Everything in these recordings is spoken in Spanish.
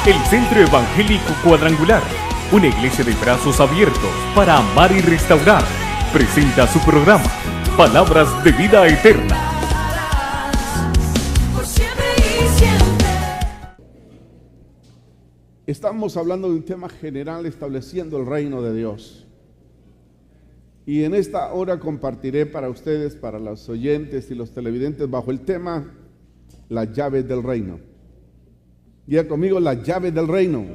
El Centro Evangélico Cuadrangular, una iglesia de brazos abiertos para amar y restaurar, presenta su programa, Palabras de Vida Eterna. Estamos hablando de un tema general, estableciendo el reino de Dios. Y en esta hora compartiré para ustedes, para los oyentes y los televidentes, bajo el tema, las llaves del reino. Diga conmigo, las llaves del reino.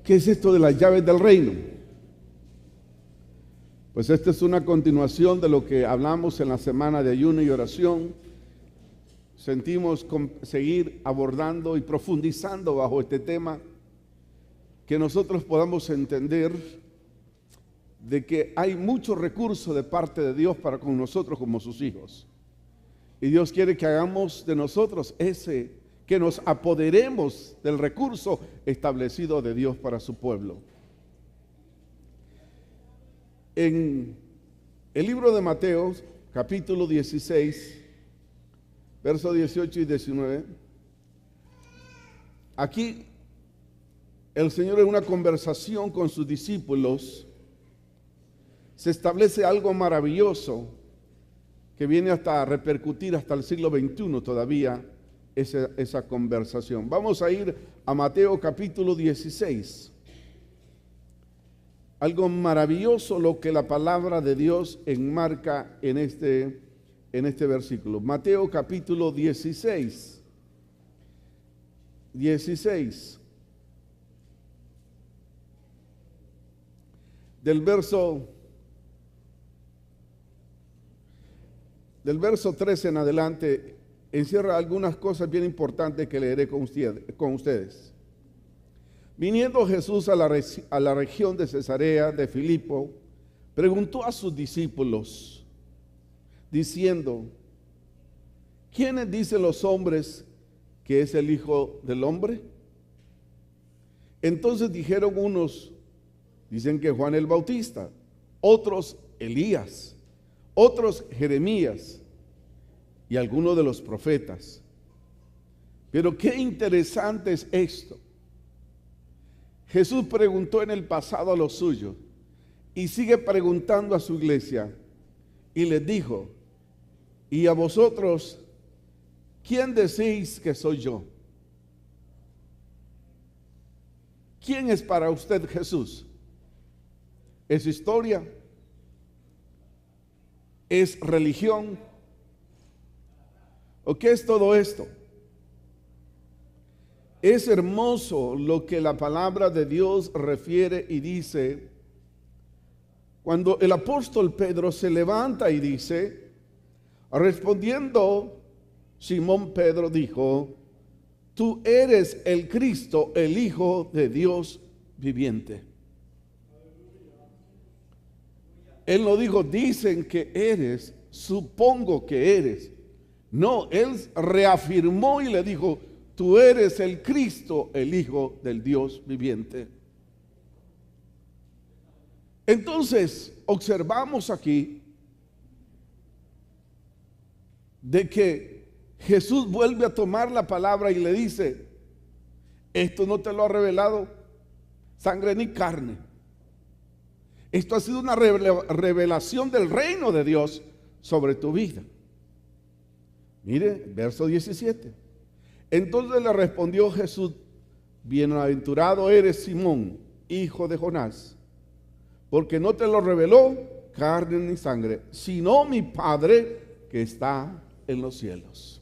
¿Qué es esto de las llaves del reino? Pues esta es una continuación de lo que hablamos en la semana de ayuno y oración. Sentimos seguir abordando y profundizando bajo este tema, que nosotros podamos entender de que hay mucho recurso de parte de Dios para con nosotros como sus hijos. Y Dios quiere que hagamos de nosotros que nos apoderemos del recurso establecido de Dios para su pueblo. En el libro de Mateo, capítulo 16, versos 18 y 19, aquí el Señor en una conversación con sus discípulos se establece algo maravilloso que viene hasta a repercutir hasta el siglo XXI todavía esa conversación. Vamos a ir a Mateo capítulo 16. Algo maravilloso lo que la palabra de Dios enmarca en este versículo. Mateo capítulo 16. Del verso 13 en adelante, encierra algunas cosas bien importantes que leeré con ustedes. Viniendo Jesús a la región de Cesarea de Filipo, preguntó a sus discípulos, diciendo: ¿quiénes dicen los hombres que es el Hijo del Hombre? Entonces dijeron unos, dicen que Juan el Bautista, otros Elías, otros Jeremías y algunos de los profetas. Pero qué interesante es esto. Jesús preguntó en el pasado a los suyos y sigue preguntando a su iglesia y les dijo: ¿y a vosotros quién decís que soy yo? ¿Quién es para usted Jesús? ¿Es historia? ¿Es religión? ¿O qué es todo esto? Es hermoso lo que la palabra de Dios refiere y dice cuando el apóstol Pedro se levanta y dice, respondiendo Simón Pedro dijo: tú eres el Cristo, el Hijo de Dios viviente. Él no dijo, dicen que eres, supongo que eres. No, él reafirmó y le dijo, tú eres el Cristo, el Hijo del Dios viviente. Entonces, observamos aquí de que Jesús vuelve a tomar la palabra y le dice, esto no te lo ha revelado sangre ni carne. Esto ha sido una revelación del reino de Dios sobre tu vida. Mire, verso 17. Entonces le respondió Jesús: bienaventurado eres Simón, hijo de Jonás, porque no te lo reveló carne ni sangre, sino mi Padre que está en los cielos.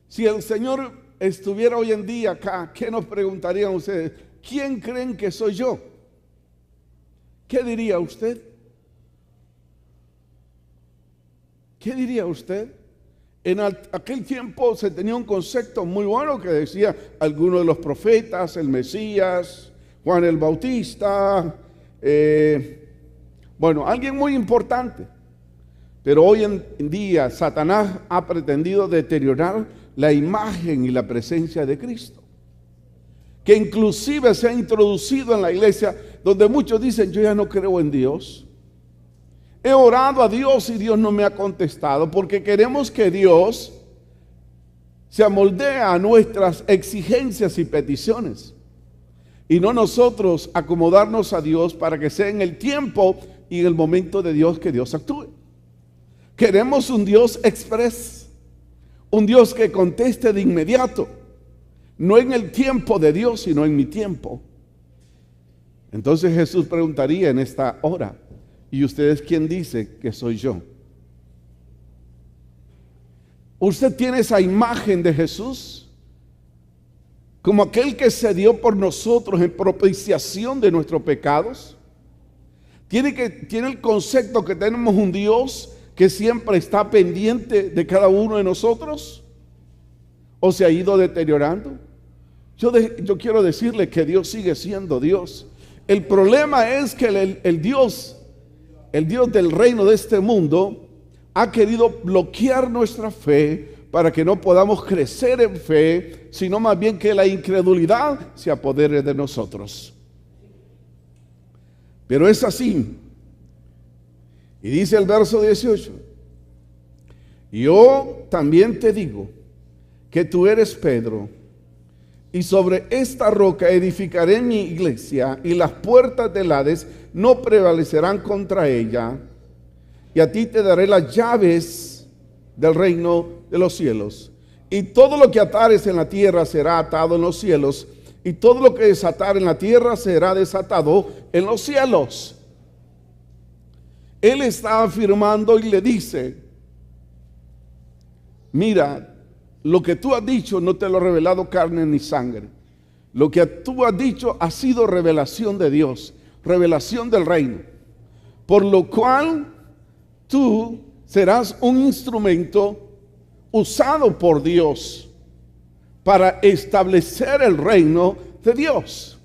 Si el Señor estuviera hoy en día acá, ¿qué nos preguntarían ustedes? ¿Quién creen que soy yo? ¿Qué diría usted? ¿Qué diría usted? En aquel tiempo se tenía un concepto muy bueno que decía algunos de los profetas, el Mesías, Juan el Bautista, alguien muy importante. Pero hoy en día Satanás ha pretendido deteriorar la imagen y la presencia de Cristo, que inclusive se ha introducido en la iglesia, donde muchos dicen, yo ya no creo en Dios. He orado a Dios y Dios no me ha contestado, porque queremos que Dios se amoldea a nuestras exigencias y peticiones, y no nosotros acomodarnos a Dios para que sea en el tiempo y en el momento de Dios que Dios actúe. Queremos un Dios express, un Dios que conteste de inmediato, no en el tiempo de Dios, sino en mi tiempo. Entonces Jesús preguntaría en esta hora: ¿y ustedes quién dice que soy yo? ¿Usted tiene esa imagen de Jesús como aquel que se dio por nosotros en propiciación de nuestros pecados? ¿Tiene el concepto que tenemos un Dios que siempre está pendiente de cada uno de nosotros? ¿O se ha ido deteriorando? Yo quiero decirle que Dios sigue siendo Dios. El problema es que el Dios del reino de este mundo ha querido bloquear nuestra fe para que no podamos crecer en fe, sino más bien que la incredulidad se apodere de nosotros. Pero es así. Y dice el verso 18: yo también te digo que tú eres Pedro, y sobre esta roca edificaré mi iglesia, y las puertas del Hades no prevalecerán contra ella. Y a ti te daré las llaves del reino de los cielos. Y todo lo que atares en la tierra será atado en los cielos, y todo lo que desatar en la tierra será desatado en los cielos. Él está afirmando y le dice: mira, lo que tú has dicho no te lo ha revelado carne ni sangre. Lo que tú has dicho ha sido revelación de Dios, revelación del reino. Por lo cual tú serás un instrumento usado por Dios para establecer el reino de Dios.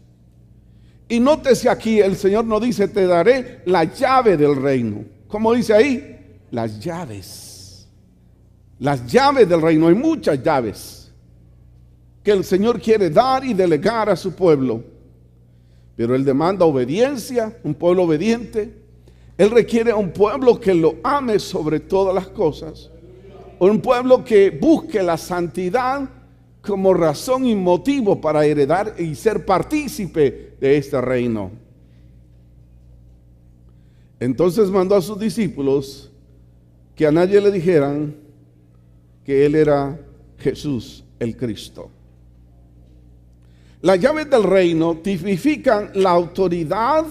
Y nótese aquí, el Señor no dice: te daré la llave del reino. ¿Cómo dice ahí? Las llaves. Las llaves del reino. Hay muchas llaves que el Señor quiere dar y delegar a su pueblo. Pero Él demanda obediencia, un pueblo obediente. Él requiere un pueblo que lo ame sobre todas las cosas. Un pueblo que busque la santidad como razón y motivo para heredar y ser partícipe de este reino. Entonces mandó a sus discípulos que a nadie le dijeran que Él era Jesús el Cristo. Las llaves del reino tipifican la autoridad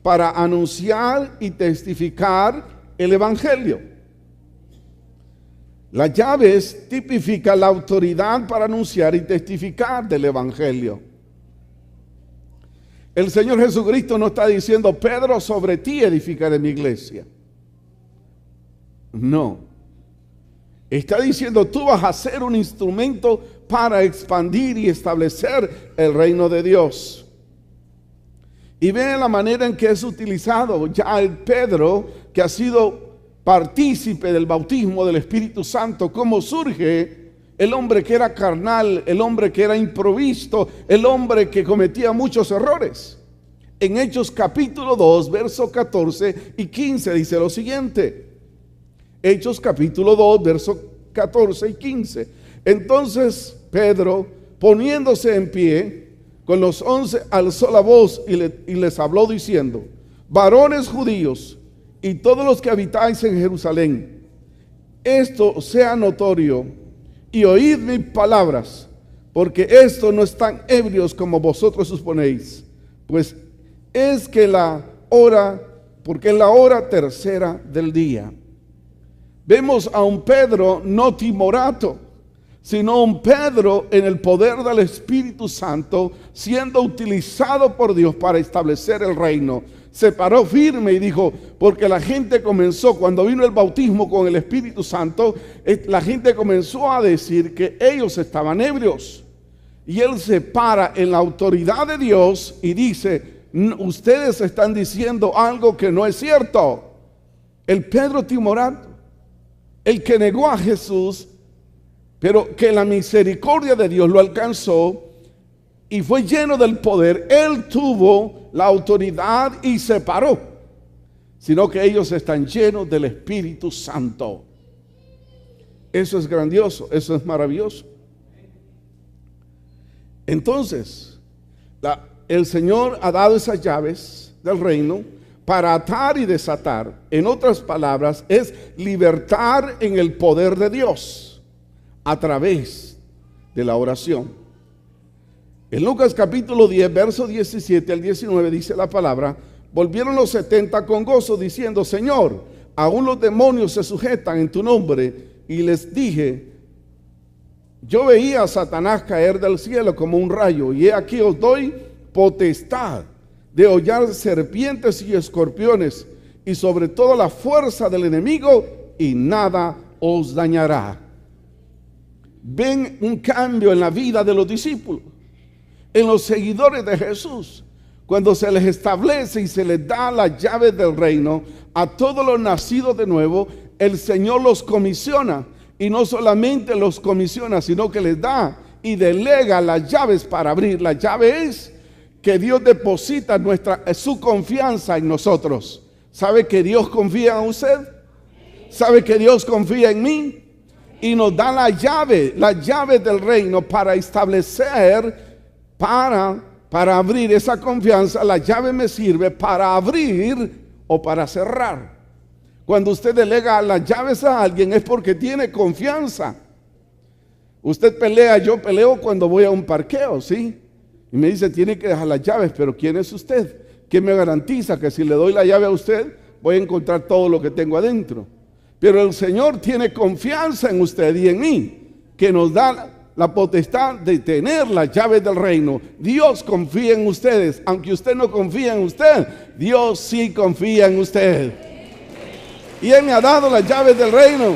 para anunciar y testificar el evangelio. Las llaves tipifican la autoridad para anunciar y testificar del evangelio. El Señor Jesucristo no está diciendo: Pedro, sobre ti edificaré mi iglesia. No. Está diciendo: tú vas a ser un instrumento para expandir y establecer el reino de Dios. Y vean la manera en que es utilizado ya el Pedro, que ha sido partícipe del bautismo del Espíritu Santo. Cómo surge el hombre que era carnal, el hombre que era improvisto, el hombre que cometía muchos errores. En Hechos capítulo 2, versos 14 y 15 dice lo siguiente. Hechos capítulo 2, versos 14 y 15. Entonces Pedro, poniéndose en pie, con los 11 alzó la voz y les habló diciendo: varones judíos y todos los que habitáis en Jerusalén, esto sea notorio y oíd mis palabras, porque esto no están ebrios como vosotros suponéis, pues es que porque es la hora tercera del día. Vemos a un Pedro no timorato, sino un Pedro en el poder del Espíritu Santo, siendo utilizado por Dios para establecer el reino. Se paró firme y dijo, porque la gente comenzó, cuando vino el bautismo con el Espíritu Santo, la gente comenzó a decir que ellos estaban ebrios. Y él se para en la autoridad de Dios y dice: ustedes están diciendo algo que no es cierto. El Pedro timorato, el que negó a Jesús, pero que la misericordia de Dios lo alcanzó y fue lleno del poder. Él tuvo la autoridad y se paró, sino que ellos están llenos del Espíritu Santo. Eso es grandioso, eso es maravilloso. Entonces, el Señor ha dado esas llaves del reino para atar y desatar. En otras palabras, es libertar en el poder de Dios a través de la oración. En Lucas capítulo 10, verso 17 al 19 dice la palabra: volvieron los 70 con gozo diciendo: Señor, aún los demonios se sujetan en tu nombre. Y les dije: yo veía a Satanás caer del cielo como un rayo, y he aquí os doy potestad de hollar serpientes y escorpiones, y sobre todo la fuerza del enemigo, y nada os dañará. Ven un cambio en la vida de los discípulos, en los seguidores de Jesús, cuando se les establece y se les da las llaves del reino a todos los nacidos de nuevo. El Señor los comisiona, y no solamente los comisiona, sino que les da y delega las llaves para abrir. La llave es que Dios deposita su confianza en nosotros. ¿Sabe que Dios confía en usted? ¿Sabe que Dios confía en mí? Y nos da la llave del reino para establecer, para abrir esa confianza. La llave me sirve para abrir o para cerrar. Cuando usted delega las llaves a alguien es porque tiene confianza. Usted pelea, yo peleo cuando voy a un parqueo, ¿sí? Y me dice: tiene que dejar las llaves. Pero ¿quién es usted? ¿Quién me garantiza que si le doy la llave a usted voy a encontrar todo lo que tengo adentro? Pero el Señor tiene confianza en usted y en mí, que nos da la potestad de tener las llaves del reino. Dios confía en ustedes. Aunque usted no confía en usted, Dios sí confía en usted. Y Él me ha dado las llaves del reino.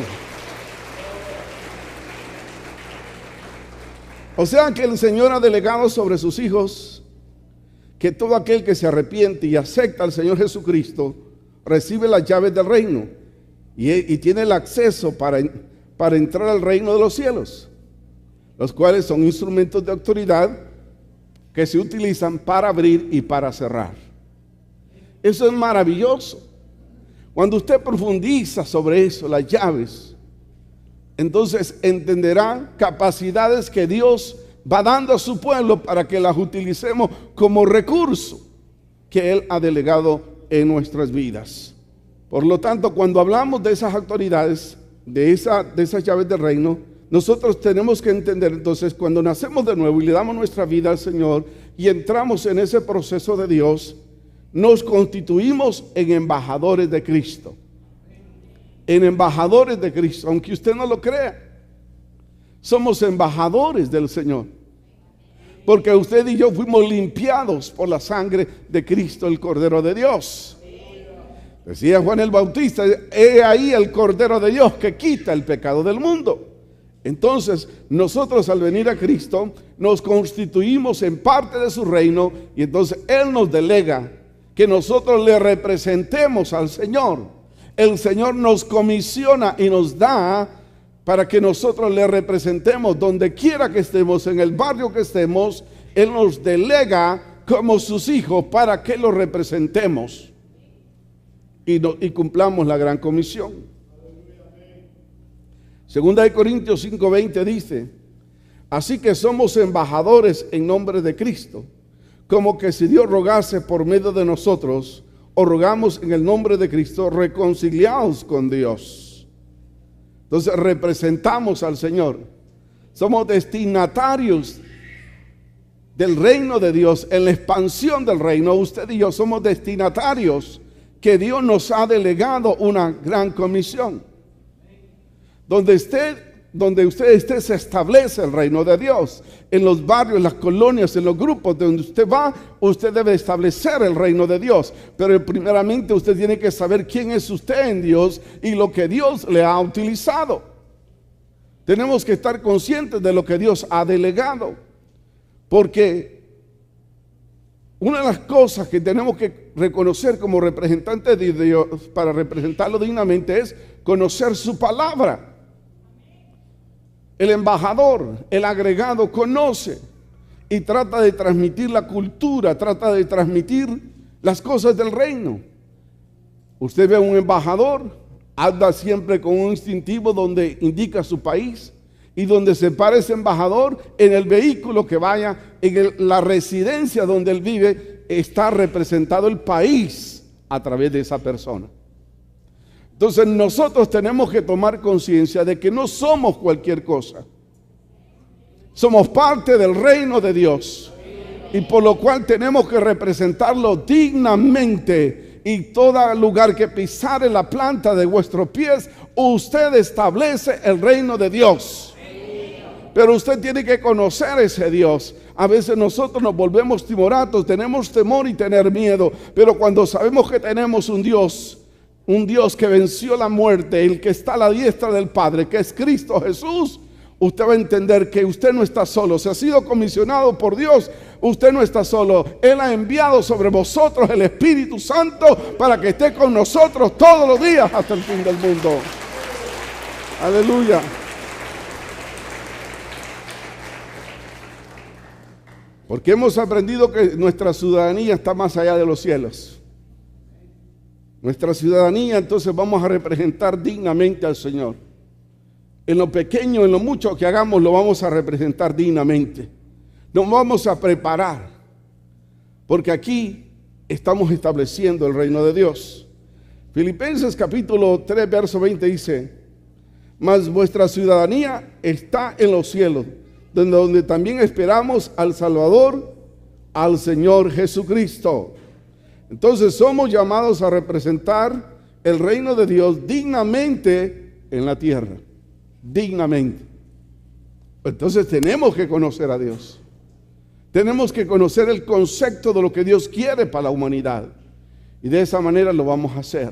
O sea que el Señor ha delegado sobre sus hijos que todo aquel que se arrepiente y acepta al Señor Jesucristo recibe las llaves del reino y tiene el acceso para entrar al reino de los cielos, los cuales son instrumentos de autoridad que se utilizan para abrir y para cerrar. Eso es maravilloso. Cuando usted profundiza sobre eso, las llaves, entonces entenderá capacidades que Dios va dando a su pueblo para que las utilicemos como recurso que Él ha delegado en nuestras vidas. Por lo tanto, cuando hablamos de esas autoridades, de esas llaves del reino, nosotros tenemos que entender entonces, cuando nacemos de nuevo y le damos nuestra vida al Señor y entramos en ese proceso de Dios, nos constituimos en embajadores de Cristo. En embajadores de Cristo, aunque usted no lo crea, somos embajadores del Señor, porque usted y yo fuimos limpiados por la sangre de Cristo, el Cordero de Dios. Decía Juan el Bautista: he ahí el Cordero de Dios que quita el pecado del mundo. Entonces nosotros, al venir a Cristo, nos constituimos en parte de su reino, y entonces Él nos delega que nosotros le representemos al Señor. El Señor nos comisiona y nos da para que nosotros le representemos donde quiera que estemos, en el barrio que estemos. Él nos delega como sus hijos para que lo representemos y cumplamos la gran comisión. Segunda de Corintios 5:20 dice: así que somos embajadores en nombre de Cristo, como que si Dios rogase por medio de nosotros, o rogamos en el nombre de Cristo, reconciliados con Dios. Entonces representamos al Señor. Somos destinatarios del reino de Dios, en la expansión del reino. Usted y yo somos destinatarios, que Dios nos ha delegado una gran comisión. Donde usted esté, se establece el reino de Dios. En los barrios, en las colonias, en los grupos donde usted va, usted debe establecer el reino de Dios. Pero primeramente usted tiene que saber quién es usted en Dios y lo que Dios le ha utilizado. Tenemos que estar conscientes de lo que Dios ha delegado, porque una de las cosas que tenemos que reconocer como representantes de Dios para representarlo dignamente es conocer su palabra. El embajador, el agregado, conoce y trata de transmitir la cultura, trata de transmitir las cosas del reino. Usted ve a un embajador, anda siempre con un distintivo donde indica su país, y donde se para ese embajador, en el vehículo que vaya, la residencia donde él vive está representado el país a través de esa persona. Entonces nosotros tenemos que tomar conciencia de que no somos cualquier cosa. Somos parte del reino de Dios y por lo cual tenemos que representarlo dignamente. Y todo lugar que pisare la planta de vuestros pies, usted establece el reino de Dios. Pero usted tiene que conocer ese Dios. A veces nosotros nos volvemos timoratos, tenemos temor y tener miedo. Pero cuando sabemos que tenemos un Dios que venció la muerte, el que está a la diestra del Padre, que es Cristo Jesús, usted va a entender que usted no está solo. Se ha sido comisionado por Dios, usted no está solo. Él ha enviado sobre vosotros el Espíritu Santo para que esté con nosotros todos los días hasta el fin del mundo. Aleluya. Porque hemos aprendido que nuestra ciudadanía está más allá de los cielos. Nuestra ciudadanía, entonces vamos a representar dignamente al Señor. En lo pequeño, en lo mucho que hagamos, lo vamos a representar dignamente. Nos vamos a preparar, porque aquí estamos estableciendo el reino de Dios. Filipenses capítulo 3, verso 20 dice: mas vuestra ciudadanía está en los cielos, donde también esperamos al Salvador, al Señor Jesucristo. Entonces somos llamados a representar el reino de Dios dignamente en la tierra. Dignamente. Entonces tenemos que conocer a Dios. Tenemos que conocer el concepto de lo que Dios quiere para la humanidad. Y de esa manera lo vamos a hacer.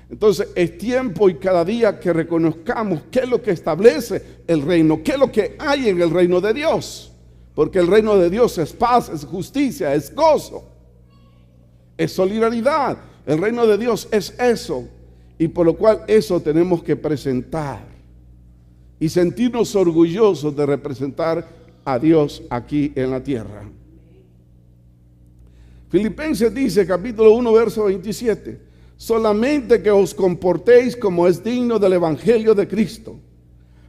Entonces es tiempo y cada día que reconozcamos qué es lo que establece el reino, qué es lo que hay en el reino de Dios. Porque el reino de Dios es paz, es justicia, es gozo, es solidaridad. El reino de Dios es eso. Y por lo cual eso tenemos que presentar y sentirnos orgullosos de representar a Dios aquí en la tierra. Filipenses dice, capítulo 1, verso 27, solamente que os comportéis como es digno del evangelio de Cristo,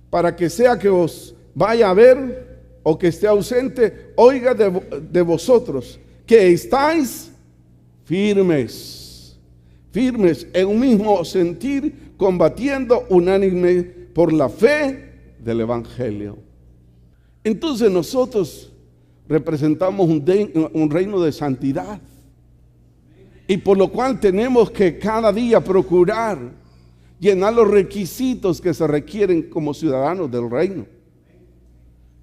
para que sea que os vaya a ver o que esté ausente, oiga de vosotros que estáis firmes en un mismo sentir, combatiendo unánime por la fe del evangelio. Entonces nosotros representamos un reino de santidad, y por lo cual tenemos que cada día procurar llenar los requisitos que se requieren como ciudadanos del reino.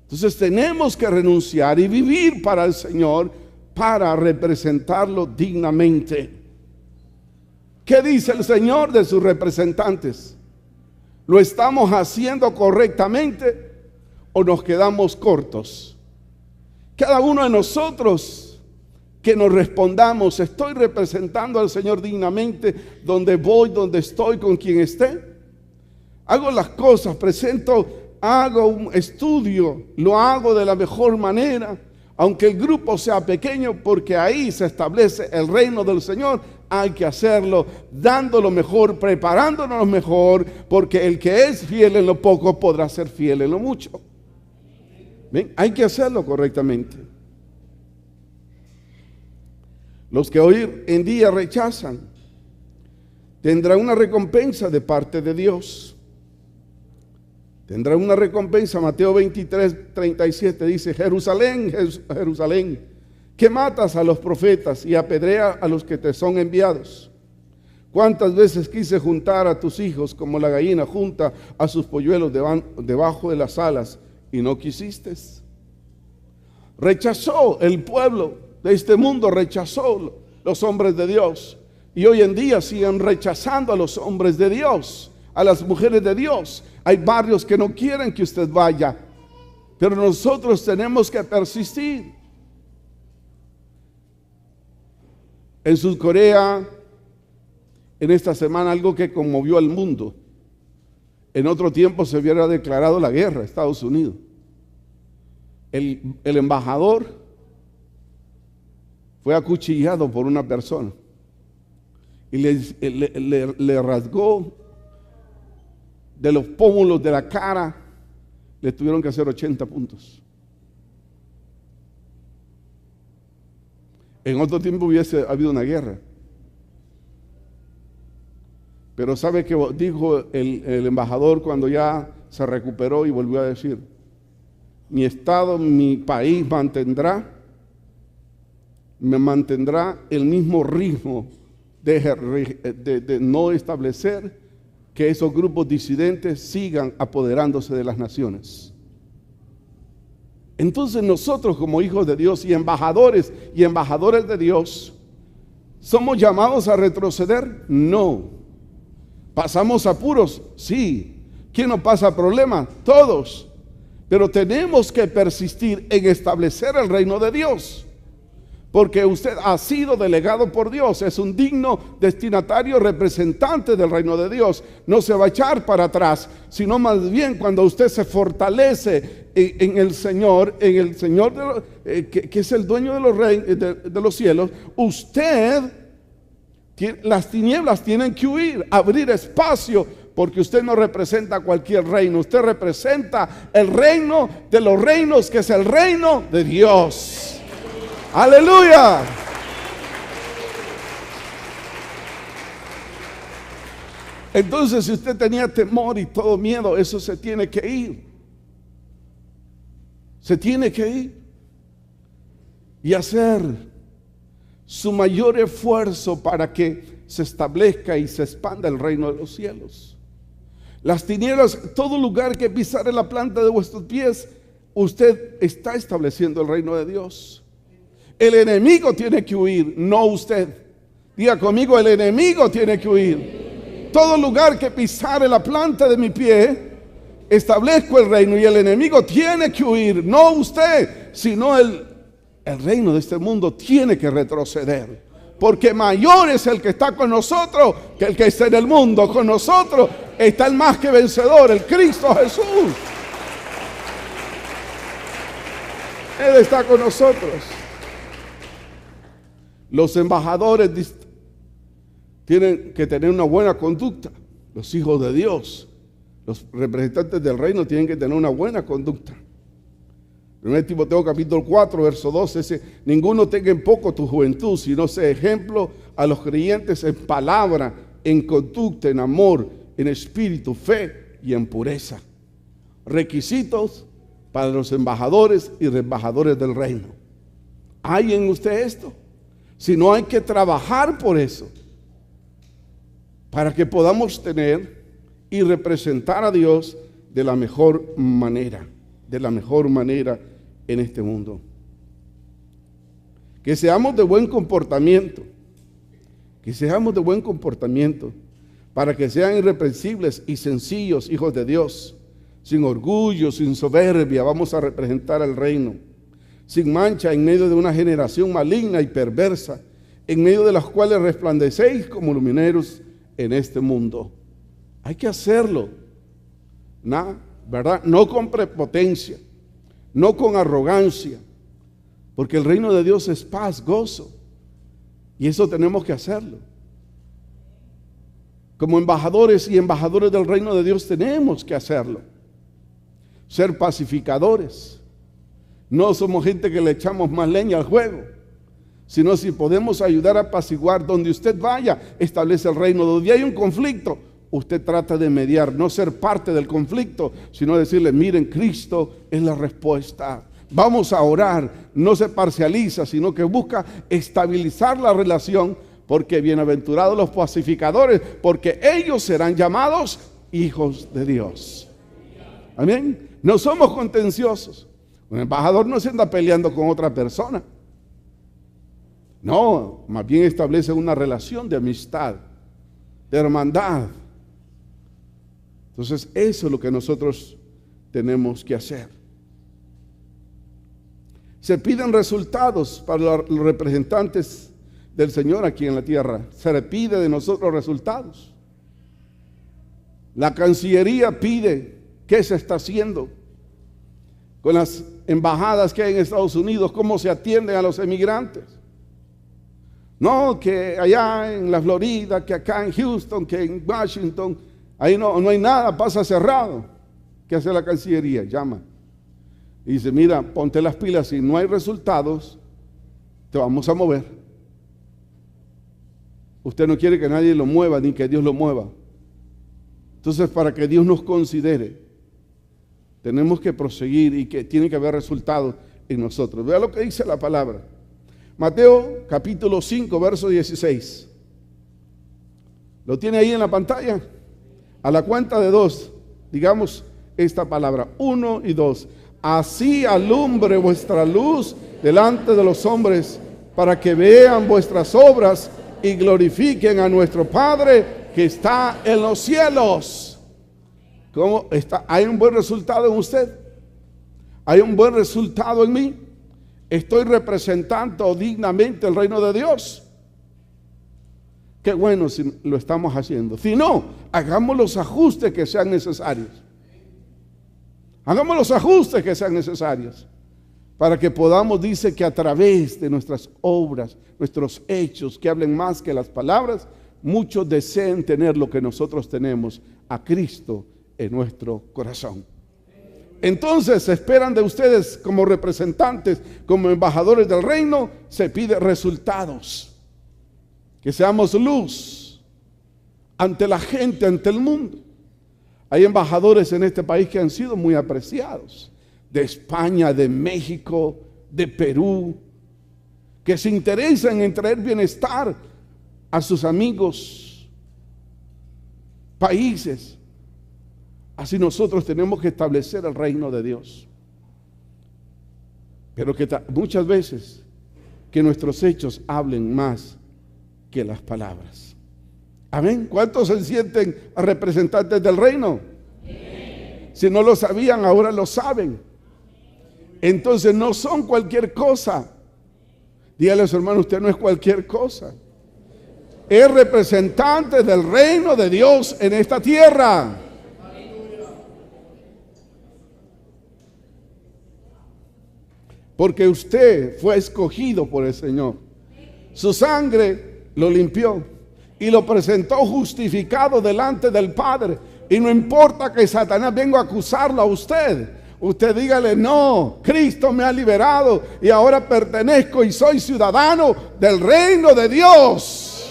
Entonces tenemos que renunciar y vivir para el Señor, para representarlo dignamente. ¿Qué dice el Señor de sus representantes? ¿Lo estamos haciendo correctamente o nos quedamos cortos? Cada uno de nosotros que nos respondamos, ¿estoy representando al Señor dignamente donde voy, donde estoy, con quien esté? Hago las cosas, hago un estudio, lo hago de la mejor manera, aunque el grupo sea pequeño, porque ahí se establece el reino del Señor. Hay que hacerlo dando lo mejor, preparándonos mejor, porque el que es fiel en lo poco podrá ser fiel en lo mucho. ¿Ven? Hay que hacerlo correctamente. Los que hoy en día rechazan tendrán una recompensa de parte de Dios. Tendrán una recompensa. Mateo 23, 37 dice: Jerusalén, Jerusalén, que matas a los profetas y apedreas a los que te son enviados. ¿Cuántas veces quise juntar a tus hijos como la gallina junta a sus polluelos debajo de las alas, y no quisiste? Rechazó el pueblo de este mundo, rechazó los hombres de Dios, y hoy en día siguen rechazando a los hombres de Dios, a las mujeres de Dios. Hay barrios que no quieren que usted vaya, pero nosotros tenemos que persistir. En Sudcorea, en esta semana, algo que conmovió al mundo. En otro tiempo se hubiera declarado la guerra a Estados Unidos. El embajador fue acuchillado por una persona y le rasgó de los pómulos de la cara, le tuvieron que hacer 80 puntos. En otro tiempo hubiese habido una guerra. Pero ¿sabe qué dijo el embajador cuando ya se recuperó y volvió a decir? Mi Estado, mi país me mantendrá el mismo ritmo de no establecer que esos grupos disidentes sigan apoderándose de las naciones. Entonces nosotros como hijos de Dios y embajadores de Dios, ¿somos llamados a retroceder? No. ¿Pasamos apuros? Sí. ¿Quién no pasa problemas? Todos. Pero tenemos que persistir en establecer el reino de Dios. Porque usted ha sido delegado por Dios, es un digno destinatario representante del reino de Dios. No se va a echar para atrás, sino más bien cuando usted se fortalece en el Señor, que es el dueño de los cielos, las tinieblas tienen que huir, abrir espacio, porque usted no representa cualquier reino, usted representa el reino de los reinos, que es el reino de Dios. ¡Aleluya! Entonces, si usted tenía temor y todo miedo, eso se tiene que ir. Se tiene que ir. Y hacer su mayor esfuerzo para que se establezca y se expanda el reino de los cielos. Las tinieblas, todo lugar que pisare la planta de vuestros pies, usted está estableciendo el reino de Dios. El enemigo tiene que huir, no usted. Diga conmigo, el enemigo tiene que huir. Todo lugar que pisare la planta de mi pie, establezco el reino, y el enemigo tiene que huir, no usted, sino el reino de este mundo tiene que retroceder. Porque mayor es el que está con nosotros que el que está en el mundo. Con nosotros está el más que vencedor, el Cristo Jesús. Él está con nosotros. Los embajadores tienen que tener una buena conducta. Los hijos de Dios, los representantes del reino tienen que tener una buena conducta. 1 Timoteo capítulo 4 verso 12 dice: ninguno tenga en poco tu juventud, sino sea ejemplo a los creyentes en palabra, en conducta, en amor, en espíritu, fe y en pureza. Requisitos para los embajadores y embajadores del reino. ¿Hay en usted esto? Si no, hay que trabajar por eso, para que podamos tener y representar a Dios de la mejor manera en este mundo. Que seamos de buen comportamiento, para que sean irreprensibles y sencillos hijos de Dios, sin orgullo, sin soberbia. Vamos a representar al reino, sin mancha en medio de una generación maligna y perversa, en medio de las cuales resplandecéis como lumineros en este mundo. Hay que hacerlo, ¿verdad? No con prepotencia, no con arrogancia, porque el reino de Dios es paz, gozo, y eso tenemos que hacerlo. Como embajadores y embajadores del reino de Dios tenemos que hacerlo. Ser pacificadores. No somos gente que le echamos más leña al fuego, sino si podemos ayudar a apaciguar. Donde usted vaya, establece el reino. Donde hay un conflicto, usted trata de mediar, no ser parte del conflicto, sino decirle: miren, Cristo es la respuesta. Vamos a orar. No se parcializa, sino que busca estabilizar la relación, porque bienaventurados los pacificadores, porque ellos serán llamados hijos de Dios. Amén. No somos contenciosos. Un embajador no se anda peleando con otra persona. No, más bien establece una relación de amistad, de hermandad. Entonces, eso es lo que nosotros tenemos que hacer. Se piden resultados para los representantes del Señor aquí en la tierra. Se le pide de nosotros resultados. La Cancillería pide qué se está haciendo con las embajadas que hay en Estados Unidos, cómo se atienden a los emigrantes. No, que allá en la Florida, que acá en Houston, que en Washington, ahí no hay nada, pasa cerrado. ¿Qué hace la Cancillería? Llama y dice: mira, ponte las pilas, si no hay resultados, te vamos a mover. Usted no quiere que nadie lo mueva ni que Dios lo mueva. Entonces, para que Dios nos considere, tenemos que proseguir y que tiene que haber resultados en nosotros. Vea lo que dice la palabra. Mateo capítulo 5, verso 16. ¿Lo tiene ahí en la pantalla? A la cuenta de 2, digamos esta palabra, 1 y 2. Así alumbre vuestra luz delante de los hombres, para que vean vuestras obras y glorifiquen a nuestro Padre que está en los cielos. ¿Cómo está? ¿Hay un buen resultado en usted? ¿Hay un buen resultado en mí? ¿Estoy representando dignamente el reino de Dios? Qué bueno si lo estamos haciendo. Si no, hagamos los ajustes que sean necesarios. Hagamos los ajustes que sean necesarios para que podamos, dice, que a través de nuestras obras, nuestros hechos, que hablen más que las palabras, muchos deseen tener lo que nosotros tenemos, a Cristo en nuestro corazón. Entonces, esperan de ustedes como representantes, como embajadores del reino, se pide resultados. Que seamos luz ante la gente, ante el mundo. Hay embajadores en este país que han sido muy apreciados, de España, de México, de Perú, que se interesan en traer bienestar a sus amigos, países. Así nosotros tenemos que establecer el reino de Dios. Pero que muchas veces que nuestros hechos hablen más que las palabras. Amén. ¿Cuántos se sienten representantes del reino? Amén. Si no lo sabían, ahora lo saben. Entonces no son cualquier cosa. Dígale a su hermano, usted no es cualquier cosa. Es representante del reino de Dios en esta tierra. Porque usted fue escogido por el Señor. Su sangre lo limpió y lo presentó justificado delante del Padre. Y no importa que Satanás venga a acusarlo a usted. Usted dígale, no, Cristo me ha liberado y ahora pertenezco y soy ciudadano del reino de Dios.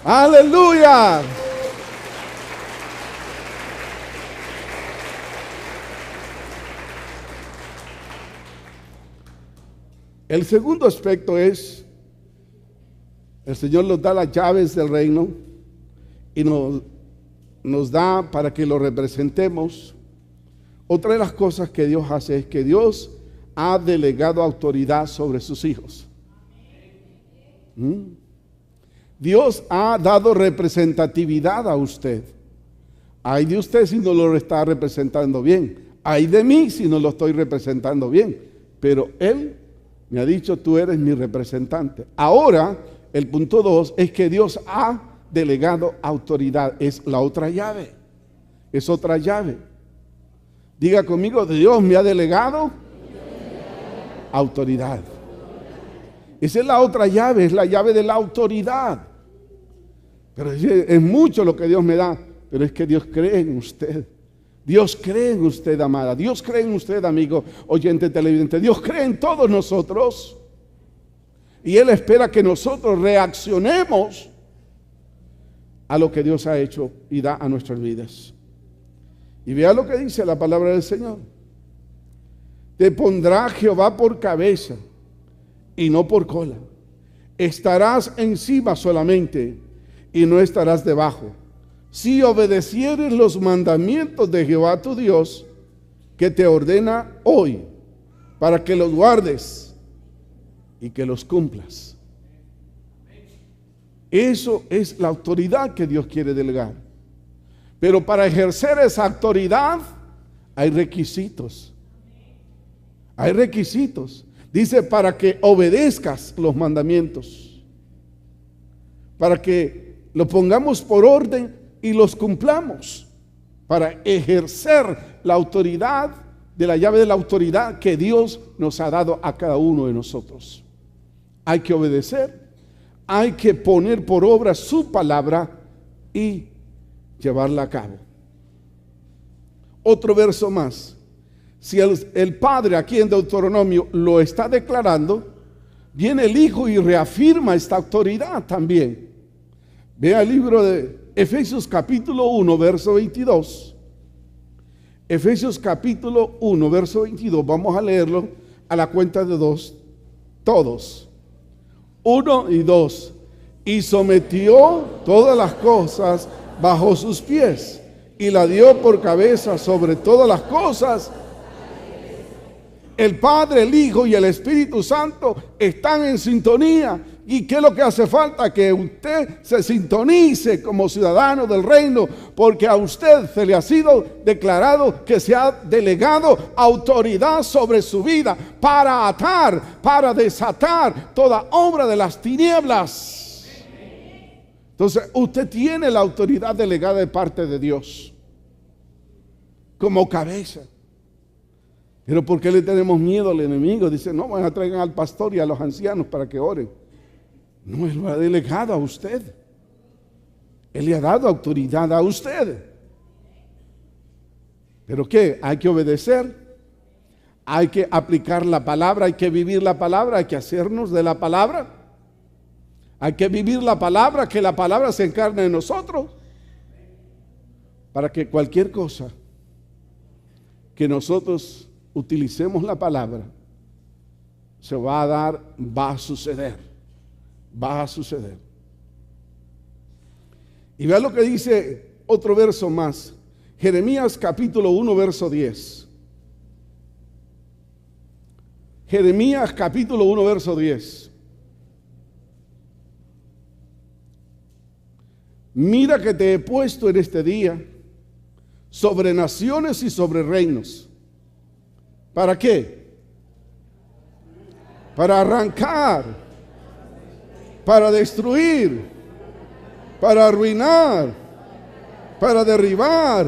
Aleluya. El segundo aspecto es, el Señor nos da las llaves del reino y nos da para que lo representemos. Otra de las cosas que Dios hace es que Dios ha delegado autoridad sobre sus hijos. Dios ha dado representatividad a usted. Ay de usted si no lo está representando bien. Ay de mí si no lo estoy representando bien. Pero Él me ha dicho, tú eres mi representante. Ahora, el punto 2 es que Dios ha delegado autoridad. Es la otra llave. Es otra llave. Diga conmigo, Dios me ha delegado autoridad. Esa es la otra llave, es la llave de la autoridad. Pero es mucho lo que Dios me da, pero es que Dios cree en usted. Dios cree en usted, amada. Dios cree en usted, amigo, oyente, televidente. Dios cree en todos nosotros. Y Él espera que nosotros reaccionemos a lo que Dios ha hecho y da a nuestras vidas. Y vea lo que dice la palabra del Señor. Te pondrá Jehová por cabeza y no por cola. Estarás encima solamente y no estarás debajo. Si obedecieres los mandamientos de Jehová tu Dios, que te ordena hoy, para que los guardes y que los cumplas. Eso es la autoridad que Dios quiere delegar. Pero para ejercer esa autoridad hay requisitos. Hay requisitos. Dice, para que obedezcas los mandamientos, para que lo pongamos por orden y los cumplamos, para ejercer la autoridad de la llave de la autoridad que Dios nos ha dado a cada uno de nosotros. Hay que obedecer, hay que poner por obra su palabra y llevarla a cabo. Otro verso más. Si el Padre aquí en Deuteronomio lo está declarando, viene el Hijo y reafirma esta autoridad también. Vea el libro de Efesios capítulo 1, verso 22. Efesios capítulo 1, verso 22. Vamos a leerlo a la cuenta de dos. Todos. 1 y 2. Y sometió todas las cosas bajo sus pies y la dio por cabeza sobre todas las cosas. El Padre, el Hijo y el Espíritu Santo están en sintonía. ¿Y qué es lo que hace falta? Que usted se sintonice como ciudadano del reino, porque a usted se le ha sido declarado que se ha delegado autoridad sobre su vida para atar, para desatar toda obra de las tinieblas. Entonces usted tiene la autoridad delegada de parte de Dios como cabeza. Pero ¿por qué le tenemos miedo al enemigo? Dice, no, van a traer al pastor y a los ancianos para que oren. No, Él lo ha delegado a usted. Él le ha dado autoridad a usted. ¿Pero qué? Hay que obedecer. Hay que aplicar la palabra, hay que vivir la palabra, hay que hacernos de la palabra. Hay que vivir la palabra, que la palabra se encarne en nosotros. Para que cualquier cosa que nosotros utilicemos la palabra, se va a dar, va a suceder. Va a suceder. Y vea lo que dice otro verso más. Jeremías capítulo 1, verso 10. Jeremías capítulo 1, verso 10. Mira que te he puesto en este día sobre naciones y sobre reinos. ¿Para qué? Para arrancar, para destruir, para arruinar, para derribar,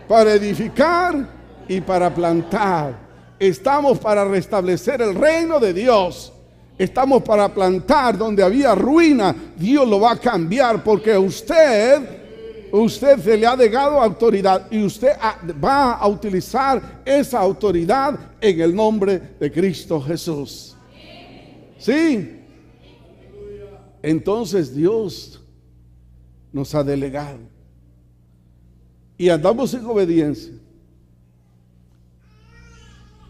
para edificar y para plantar. Estamos para restablecer el reino de Dios. Estamos para plantar donde había ruina. Dios lo va a cambiar, porque usted se le ha dado autoridad y usted va a utilizar esa autoridad en el nombre de Cristo Jesús. ¿Sí? Entonces Dios nos ha delegado y andamos en obediencia.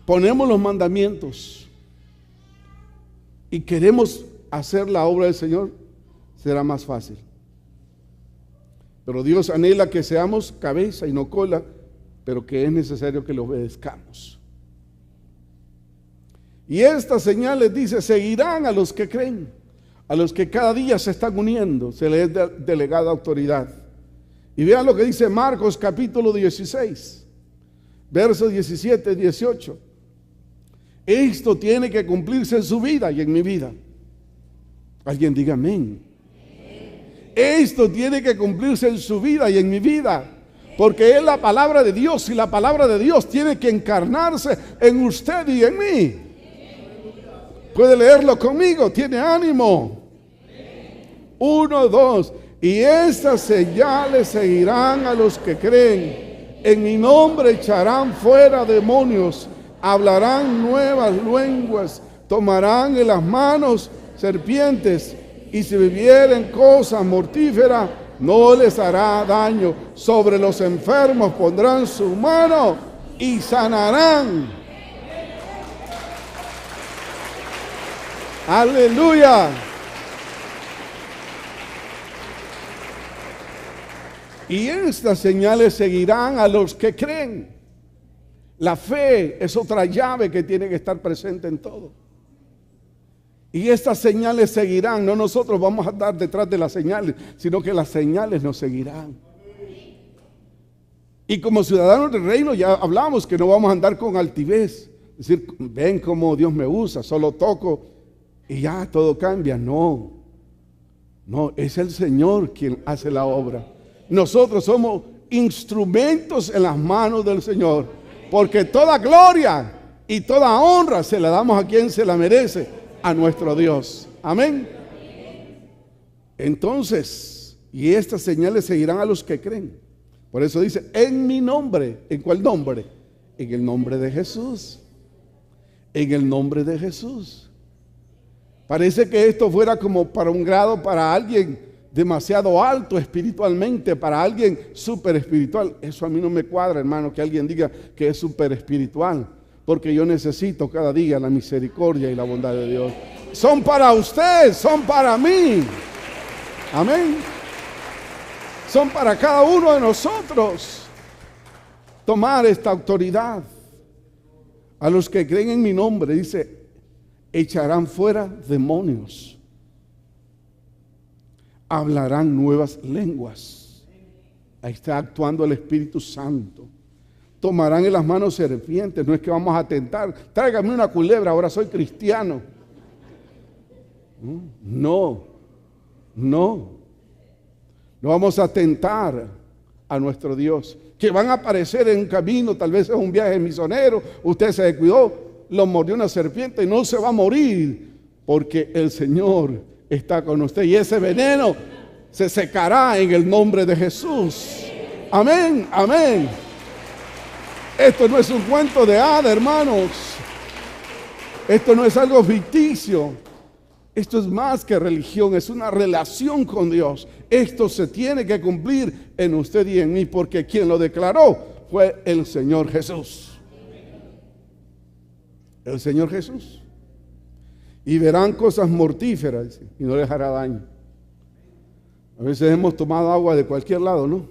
Ponemos los mandamientos y queremos hacer la obra del Señor, será más fácil. Pero Dios anhela que seamos cabeza y no cola, pero que es necesario que lo obedezcamos. Y estas señales, dice, seguirán a los que creen, a los que cada día se están uniendo, se les es delegada autoridad. Y vean lo que dice Marcos capítulo 16, versos 17 y 18. Esto tiene que cumplirse en su vida y en mi vida. Alguien diga amén. Esto tiene que cumplirse en su vida y en mi vida, porque es la palabra de Dios y la palabra de Dios tiene que encarnarse en usted y en mí. Puede leerlo conmigo, tiene ánimo. 1, 2. Y estas señales seguirán a los que creen. En mi nombre echarán fuera demonios, hablarán nuevas lenguas, tomarán en las manos serpientes, y si bebieren cosas mortíferas no les hará daño. Sobre los enfermos pondrán su mano y sanarán. Aleluya. Y estas señales seguirán a los que creen. La fe es otra llave que tiene que estar presente en todo. Y estas señales seguirán. No nosotros vamos a andar detrás de las señales, sino que las señales nos seguirán. Y como ciudadanos del reino ya hablamos que no vamos a andar con altivez. Es decir, ven cómo Dios me usa, solo toco y ya todo cambia. No, es el Señor quien hace la obra. Nosotros somos instrumentos en las manos del Señor, porque toda gloria y toda honra se la damos a quien se la merece, a nuestro Dios. Amén. Entonces, y estas señales seguirán a los que creen. Por eso dice, en mi nombre. ¿En cuál nombre? En el nombre de Jesús. En el nombre de Jesús. Parece que esto fuera como para un grado para alguien demasiado alto espiritualmente para alguien súper espiritual. Eso a mí no me cuadra, hermano, que alguien diga que es súper espiritual, porque yo necesito cada día la misericordia y la bondad de Dios. Son para usted, son para mí. Amén. Son para cada uno de nosotros. Tomar esta autoridad. A los que creen en mi nombre, dice, echarán fuera demonios. Hablarán nuevas lenguas. Ahí está actuando el Espíritu Santo. Tomarán en las manos serpientes. No es que vamos a tentar, tráigame una culebra, ahora soy cristiano. No vamos a tentar a nuestro Dios. Que van a aparecer en un camino, tal vez es un viaje misionero, usted se descuidó, lo mordió una serpiente y no se va a morir, porque el Señor está con usted y ese veneno se secará en el nombre de Jesús. Amén, amén. Esto no es un cuento de hada, hermanos. Esto no es algo ficticio. Esto es más que religión, es una relación con Dios. Esto se tiene que cumplir en usted y en mí, porque quien lo declaró fue el Señor Jesús. El Señor Jesús. Y verán cosas mortíferas y no les hará daño. A veces hemos tomado agua de cualquier lado, ¿no?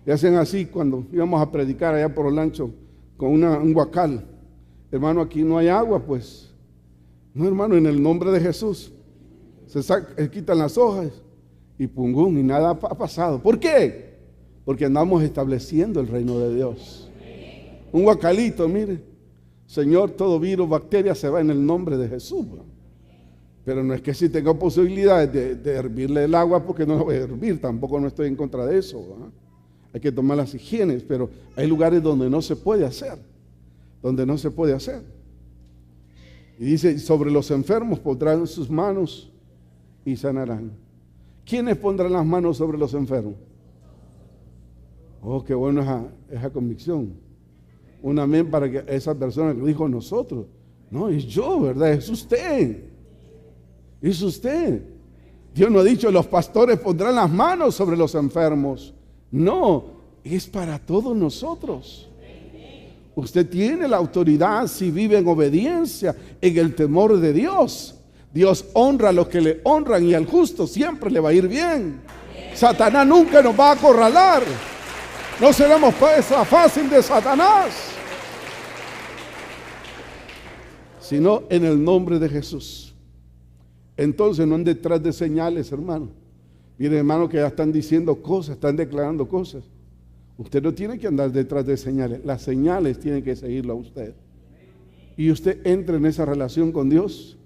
Y hacen así cuando íbamos a predicar allá por Olancho con un guacal. Hermano, aquí no hay agua, pues. No, hermano, en el nombre de Jesús se quitan las hojas y pungún y nada ha pasado. ¿Por qué? Porque andamos estableciendo el reino de Dios. Un guacalito, mire, Señor, todo virus, bacteria se va en el nombre de Jesús. Pero no es que si tengo posibilidades de hervirle el agua, porque no lo voy a hervir, tampoco no estoy en contra de eso, ¿verdad? Hay que tomar las higienes, pero hay lugares donde no se puede hacer, donde no se puede hacer. Y dice, sobre los enfermos pondrán sus manos y sanarán. ¿Quiénes pondrán las manos sobre los enfermos? Oh, qué bueno esa convicción. Un amén para que esa persona que dijo nosotros. No, es yo, ¿verdad? Es usted. Es usted. Dios no ha dicho, los pastores pondrán las manos sobre los enfermos. No, es para todos nosotros. Usted tiene la autoridad si vive en obediencia, en el temor de Dios. Dios honra a los que le honran y al justo siempre le va a ir bien. Satanás nunca nos va a acorralar. No seremos presa fácil de Satanás, sino en el nombre de Jesús. Entonces no ande detrás de señales, hermano. Miren, hermano, que ya están diciendo cosas, están declarando cosas. Usted no tiene que andar detrás de señales. Las señales tienen que seguirlo a usted. Y usted entra en esa relación con Dios,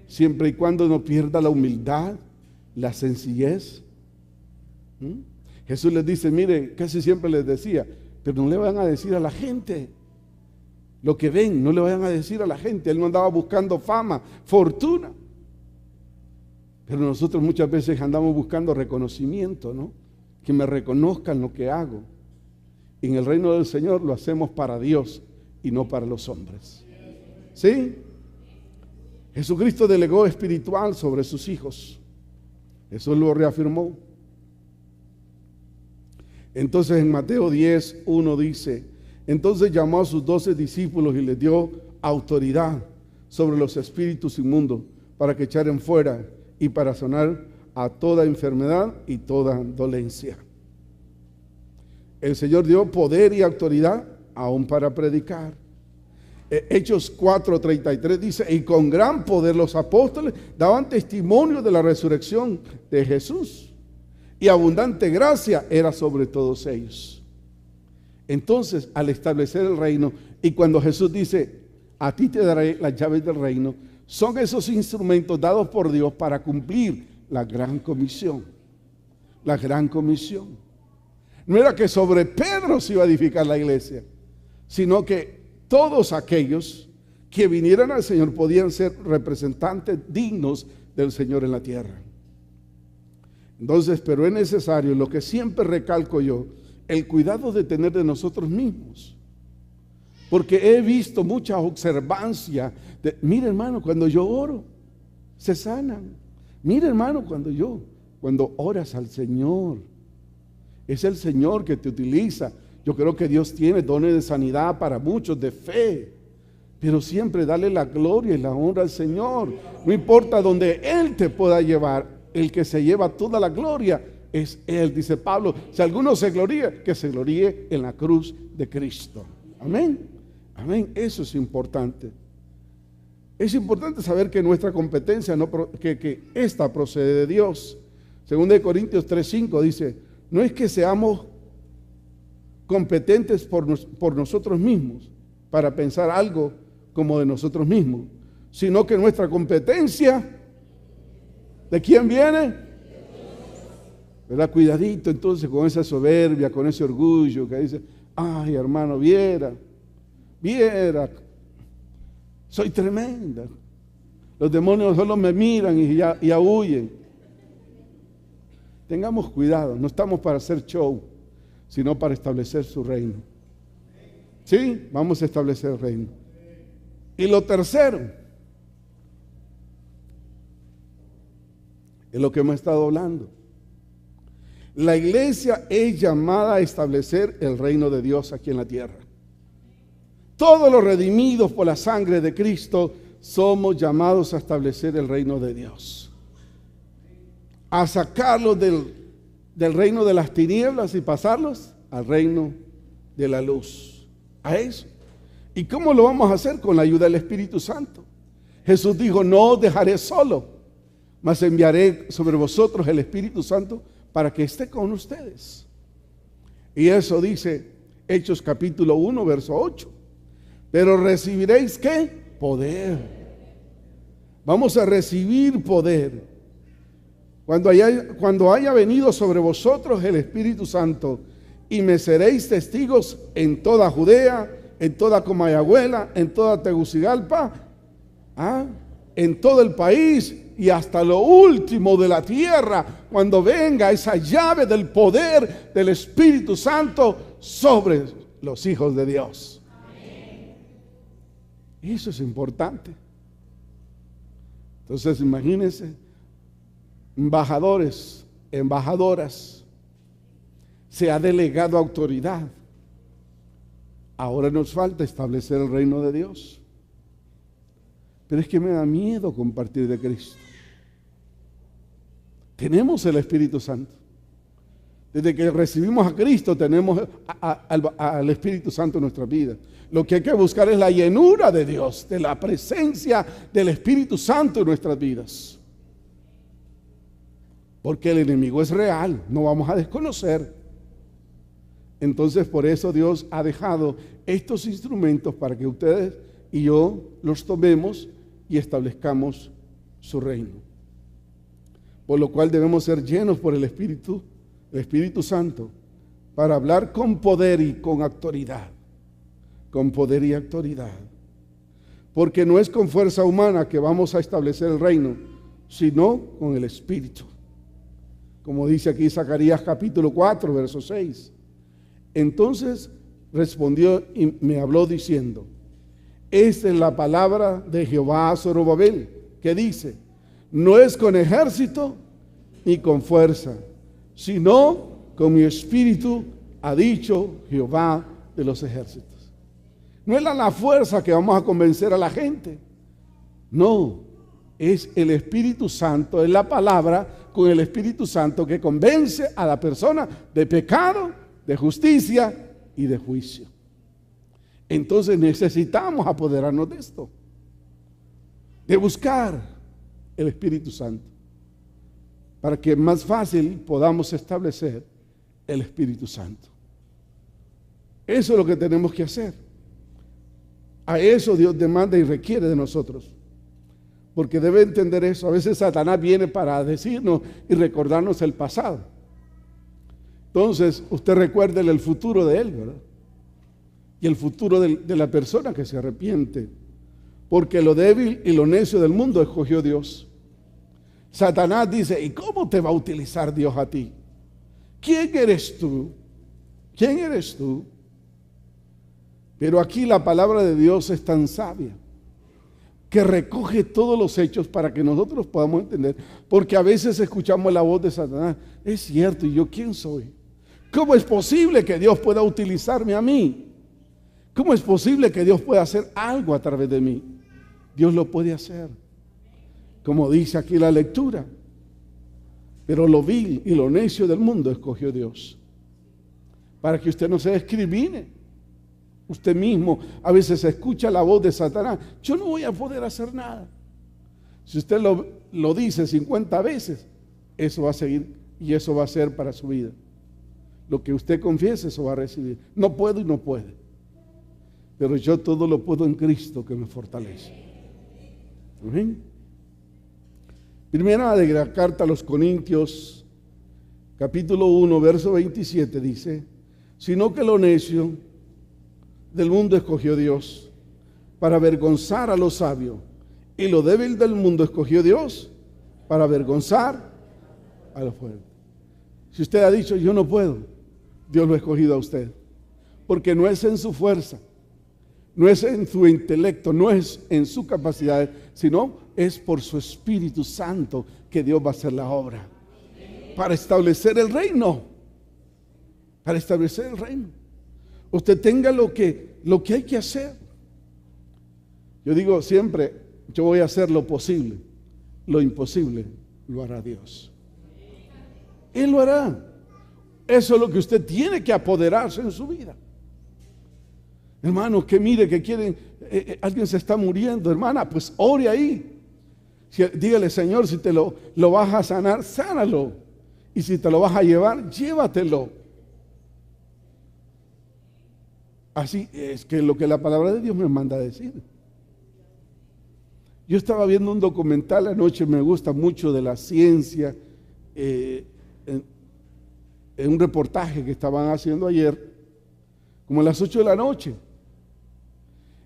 siempre y cuando no pierda la humildad, la sencillez. Jesús les dice, mire, casi siempre les decía, pero no le van a decir a la gente lo que ven, no le vayan a decir a la gente. Él no andaba buscando fama, fortuna. Pero nosotros muchas veces andamos buscando reconocimiento, ¿no? Que me reconozcan lo que hago. En el reino del Señor lo hacemos para Dios y no para los hombres. ¿Sí? Jesucristo delegó espiritual sobre sus hijos. Eso lo reafirmó. Entonces en Mateo 10:1 dice, entonces llamó a sus 12 discípulos y les dio autoridad sobre los espíritus inmundos para que echaran fuera y para sanar a toda enfermedad y toda dolencia. El Señor dio poder y autoridad aún para predicar. Hechos 4:33 dice, y con gran poder los apóstoles daban testimonio de la resurrección de Jesús, y abundante gracia era sobre todos ellos. Entonces, al establecer el reino, y cuando Jesús dice, a ti te daré las llaves del reino, son esos instrumentos dados por Dios para cumplir la gran comisión. La gran comisión. No era que sobre Pedro se iba a edificar la iglesia, sino que todos aquellos que vinieran al Señor podían ser representantes dignos del Señor en la tierra. Entonces, pero es necesario, lo que siempre recalco yo, el cuidado de tener de nosotros mismos. Porque he visto mucha observancia de, mire hermano, cuando yo oro, se sanan. Mire hermano, cuando yo, cuando oras al Señor. Es el Señor que te utiliza. Yo creo que Dios tiene dones de sanidad para muchos, de fe. Pero siempre dale la gloria y la honra al Señor. No importa donde Él te pueda llevar, el que se lleva toda la gloria es Él, dice Pablo. Si alguno se gloría, que se gloríe en la cruz de Cristo. Amén. Amén. Eso es importante. Es importante saber que nuestra competencia, que esta procede de Dios. Según de Corintios 3:5 dice, no es que seamos competentes por nosotros mismos para pensar algo como de nosotros mismos, sino que nuestra competencia, ¿de quién viene? ¿Verdad? Cuidadito entonces con esa soberbia, con ese orgullo que dice, ay hermano, viera, soy tremenda. Los demonios solo me miran y ya huyen. Tengamos cuidado, no estamos para hacer show, sino para establecer su reino. ¿Sí? Vamos a establecer el reino. Y lo tercero, es lo que hemos estado hablando. La iglesia es llamada a establecer el reino de Dios aquí en la tierra. Todos los redimidos por la sangre de Cristo somos llamados a establecer el reino de Dios. A sacarlos del reino de las tinieblas y pasarlos al reino de la luz. A eso. ¿Y cómo lo vamos a hacer? Con la ayuda del Espíritu Santo. Jesús dijo, no os dejaré solo, mas enviaré sobre vosotros el Espíritu Santo para que esté con ustedes. Y eso dice Hechos capítulo 1, verso 8. Pero recibiréis ¿qué? Poder. Vamos a recibir poder. Cuando haya venido sobre vosotros el Espíritu Santo, y me seréis testigos en toda Judea, en toda Comayagüela, en toda Tegucigalpa, en todo el país y hasta lo último de la tierra, cuando venga esa llave del poder del Espíritu Santo sobre los hijos de Dios. Eso es importante. Entonces imagínense, embajadores, embajadoras, se ha delegado autoridad. Ahora nos falta establecer el reino de Dios. Pero es que me da miedo compartir de Cristo. Tenemos el Espíritu Santo. Desde que recibimos a Cristo tenemos al Espíritu Santo en nuestra vida. Lo que hay que buscar es la llenura de Dios, de la presencia del Espíritu Santo en nuestras vidas. Porque el enemigo es real, no vamos a desconocer. Entonces por eso Dios ha dejado estos instrumentos para que ustedes y yo los tomemos y establezcamos su reino. Por lo cual debemos ser llenos por el Espíritu Santo, para hablar con poder y con autoridad. Con poder y autoridad. Porque no es con fuerza humana que vamos a establecer el reino, sino con el Espíritu. Como dice aquí Zacarías capítulo 4, verso 6. Entonces respondió y me habló diciendo, esta es la palabra de Jehová a Zorobabel, que dice, no es con ejército ni con fuerza, sino con mi espíritu, ha dicho Jehová de los ejércitos. No es la fuerza que vamos a convencer a la gente. No, es el Espíritu Santo, es la palabra con el Espíritu Santo que convence a la persona de pecado, de justicia y de juicio. Entonces necesitamos apoderarnos de esto, de buscar el Espíritu Santo, para que más fácil podamos establecer el Espíritu Santo. Eso es lo que tenemos que hacer. A eso Dios demanda y requiere de nosotros. Porque debe entender eso. A veces Satanás viene para decirnos y recordarnos el pasado. Entonces, usted recuerde el futuro de él, ¿verdad? Y el futuro de la persona que se arrepiente. Porque lo débil y lo necio del mundo escogió Dios. Satanás dice, ¿y cómo te va a utilizar Dios a ti? ¿Quién eres tú? ¿Quién eres tú? Pero aquí la palabra de Dios es tan sabia. que recoge todos los hechos para que nosotros podamos entender, porque a veces escuchamos la voz de Satanás. Es cierto, ¿y yo quién soy? ¿Cómo es posible que Dios pueda utilizarme a mí? ¿Cómo es posible que Dios pueda hacer algo a través de mí? Dios lo puede hacer, como dice aquí la lectura. Pero lo vil y lo necio del mundo escogió Dios, para que usted no se discrimine. Usted mismo a veces escucha la voz de Satanás: yo no voy a poder hacer nada. Si usted lo dice 50 veces, eso va a seguir y eso va a ser para su vida. Lo que usted confiese, eso va a recibir. No puedo y no puede. Pero yo todo lo puedo en Cristo que me fortalece. Amén. Primera de la carta a los Corintios, capítulo 1, verso 27 dice: sino que lo necio del mundo escogió Dios para avergonzar a los sabios, y lo débil del mundo escogió Dios para avergonzar a los fuertes. Si usted ha dicho yo no puedo, Dios lo ha escogido a usted, porque no es en su fuerza, no es en su intelecto, no es en su capacidad, sino es por su Espíritu Santo que Dios va a hacer la obra para establecer el reino, para establecer el reino. Usted tenga lo que hay que hacer. Yo digo siempre, yo voy a hacer lo posible, lo imposible lo hará Dios. Él lo hará. Eso es lo que usted tiene que apoderarse en su vida. Hermano, que mire que quieren, alguien se está muriendo, hermana, pues ore ahí. Dígale: Señor, si te lo vas a sanar, sánalo. Y si te lo vas a llevar, llévatelo. Así es que lo que la palabra de Dios me manda a decir. Yo estaba viendo un documental anoche, me gusta mucho, de la ciencia, en un reportaje que estaban haciendo ayer, como a las 8 de la noche.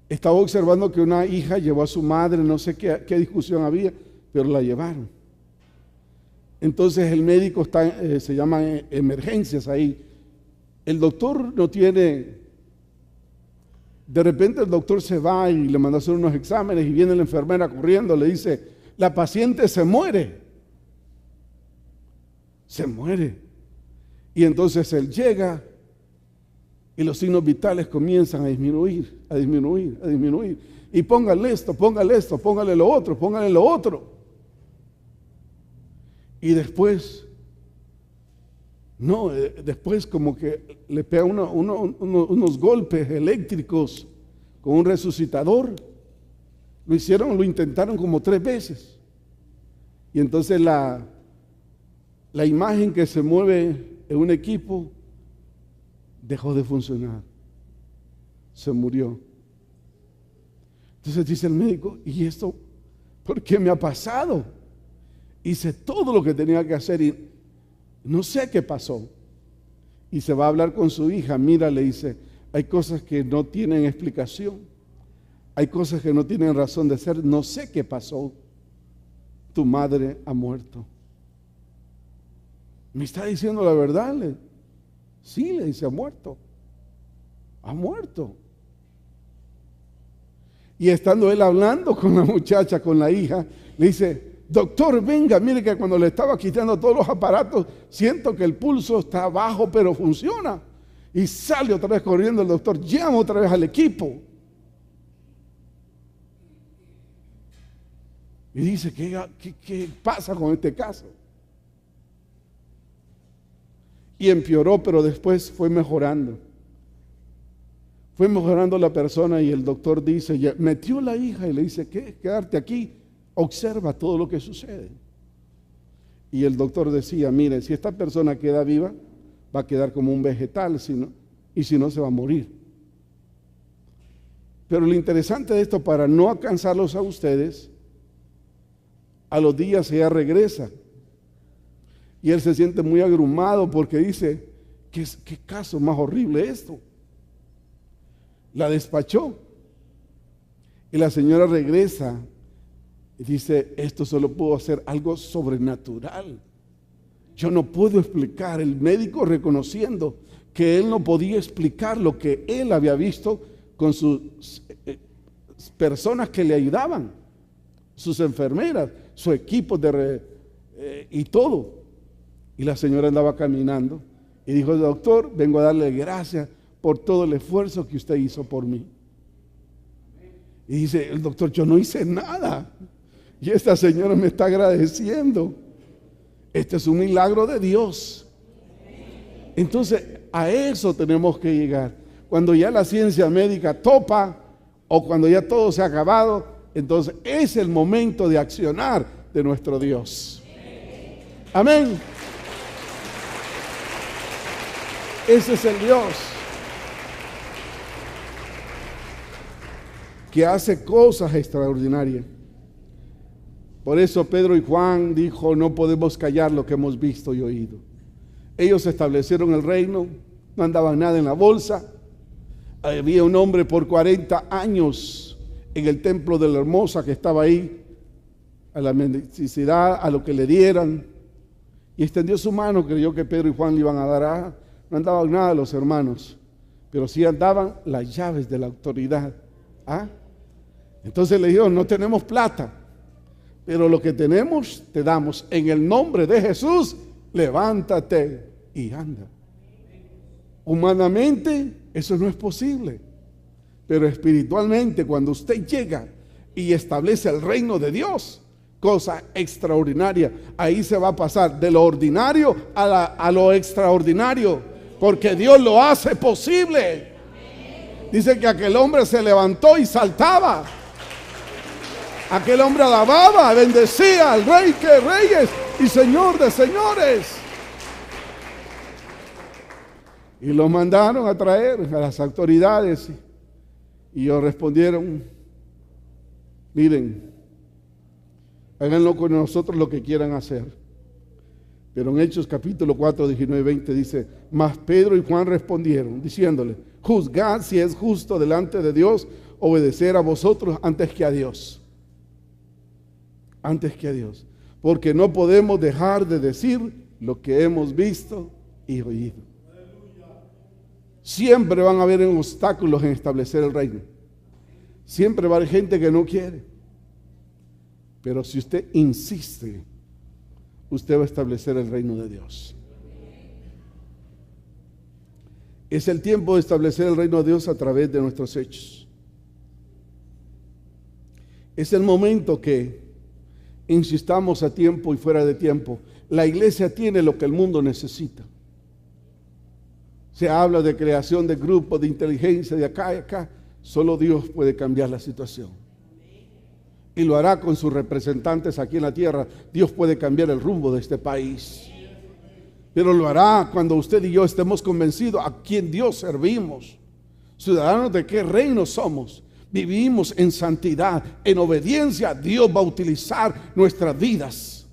Estaba observando que una hija llevó a su madre, no sé qué discusión había, pero la llevaron. Entonces el médico está, se llama emergencias ahí. El doctor no tiene, de repente el doctor se va y le manda a hacer unos exámenes y viene la enfermera corriendo, le dice: la paciente se muere. Se muere. Y entonces él llega y los signos vitales comienzan a disminuir, a disminuir, a disminuir. Y póngale esto, póngale lo otro, póngale lo otro. Y después, después como que le pega unos golpes eléctricos con un resucitador. Lo intentaron como 3 veces. Y entonces la imagen que se mueve en un equipo dejó de funcionar, se murió. Entonces dice el médico: ¿y esto por qué me ha pasado? Hice todo lo que tenía que hacer y no sé qué pasó. Y se va a hablar con su hija. Mira, le dice, hay cosas que no tienen explicación, hay cosas que no tienen razón de ser. No sé qué pasó. Tu madre ha muerto. ¿Me está diciendo la verdad? Sí, le dice: ha muerto. Ha muerto. Y estando él hablando con la muchacha, con la hija, le dice: doctor, venga, mire que cuando le estaba quitando todos los aparatos, siento que el pulso está bajo, pero funciona. Y sale otra vez corriendo el doctor, llama otra vez al equipo. Y dice: ¿qué pasa con este caso? Y empeoró, pero después fue mejorando. Fue mejorando la persona y el doctor dice, ya metió la hija y le dice: quédate aquí, observa todo lo que sucede. Y el doctor decía: mire, si esta persona queda viva, va a quedar como un vegetal, y si no, se va a morir. Pero lo interesante de esto, para no alcanzarlos a ustedes, a los días ella regresa. Y él se siente muy agrumado porque dice: ¿qué caso más horrible esto? La despachó. Y la señora regresa y dice: esto solo puedo hacer algo sobrenatural. Yo no puedo explicar. El médico reconociendo que él no podía explicar lo que él había visto con sus personas que le ayudaban. sus enfermeras, su equipo y todo. Y la señora andaba caminando y dijo: doctor, vengo a darle gracias por todo el esfuerzo que usted hizo por mí. Y dice el doctor: yo no hice nada, y esta señora me está agradeciendo. Este es un milagro de Dios. Entonces a eso tenemos que llegar. Cuando ya la ciencia médica topa, o cuando ya todo se ha acabado, entonces es el momento de accionar de nuestro Dios. Amén. Ese es el Dios que hace cosas extraordinarias. Por eso Pedro y Juan dijo: no podemos callar lo que hemos visto y oído. Ellos establecieron el reino, no andaban nada en la bolsa. Había un hombre por 40 años en el templo de la Hermosa que estaba ahí a la mendicidad, a lo que le dieran, y extendió su mano. Creyó que Pedro y Juan le iban a dar. No andaban nada los hermanos, pero sí andaban las llaves de la autoridad. Entonces le dijeron: no tenemos plata, pero lo que tenemos te damos. En el nombre de Jesús, levántate y anda. Humanamente eso no es posible, pero espiritualmente, cuando usted llega y establece el reino de Dios, cosa extraordinaria, ahí se va a pasar de lo ordinario a lo extraordinario, porque Dios lo hace posible. Dice que aquel hombre se levantó y saltaba. Aquel hombre alababa, bendecía al Rey de Reyes y Señor de Señores. Y lo mandaron a traer a las autoridades. Y ellos respondieron: miren, háganlo con nosotros lo que quieran hacer. Pero en Hechos capítulo 4, 19 y 20 dice: mas Pedro y Juan respondieron, diciéndole: juzgad si es justo delante de Dios obedecer a vosotros antes que a Dios. Antes que a Dios. Porque no podemos dejar de decir lo que hemos visto y oído. Siempre van a haber obstáculos en establecer el reino. Siempre va a haber gente que no quiere. Pero si usted insiste, usted va a establecer el reino de Dios. Es el tiempo de establecer el reino de Dios a través de nuestros hechos. Es el momento que insistamos a tiempo y fuera de tiempo. La iglesia tiene lo que el mundo necesita. Se habla de creación de grupos, de inteligencia, de acá y acá. Solo Dios puede cambiar la situación. Y lo hará con sus representantes aquí en la tierra. Dios puede cambiar el rumbo de este país. Pero lo hará cuando usted y yo estemos convencidos a quién Dios servimos. Ciudadanos de qué reino somos. Vivimos en santidad, en obediencia. Dios va a utilizar nuestras vidas.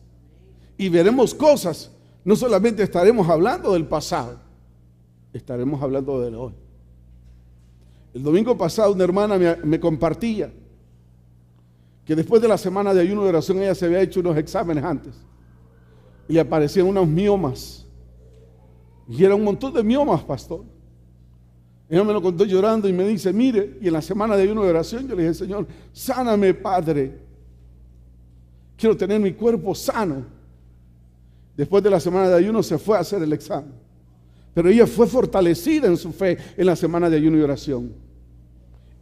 Y veremos cosas. No solamente estaremos hablando del pasado, estaremos hablando de hoy. El domingo pasado una hermana me compartía que después de la semana de ayuno y oración ella se había hecho unos exámenes antes y le aparecían unos miomas, y era un montón de miomas, pastor. Ella me lo contó llorando y me dice: mire, y en la semana de ayuno y oración yo le dije: Señor, sáname, Padre, quiero tener mi cuerpo sano. Después de la semana de ayuno se fue a hacer el examen, pero ella fue fortalecida en su fe en la semana de ayuno y oración.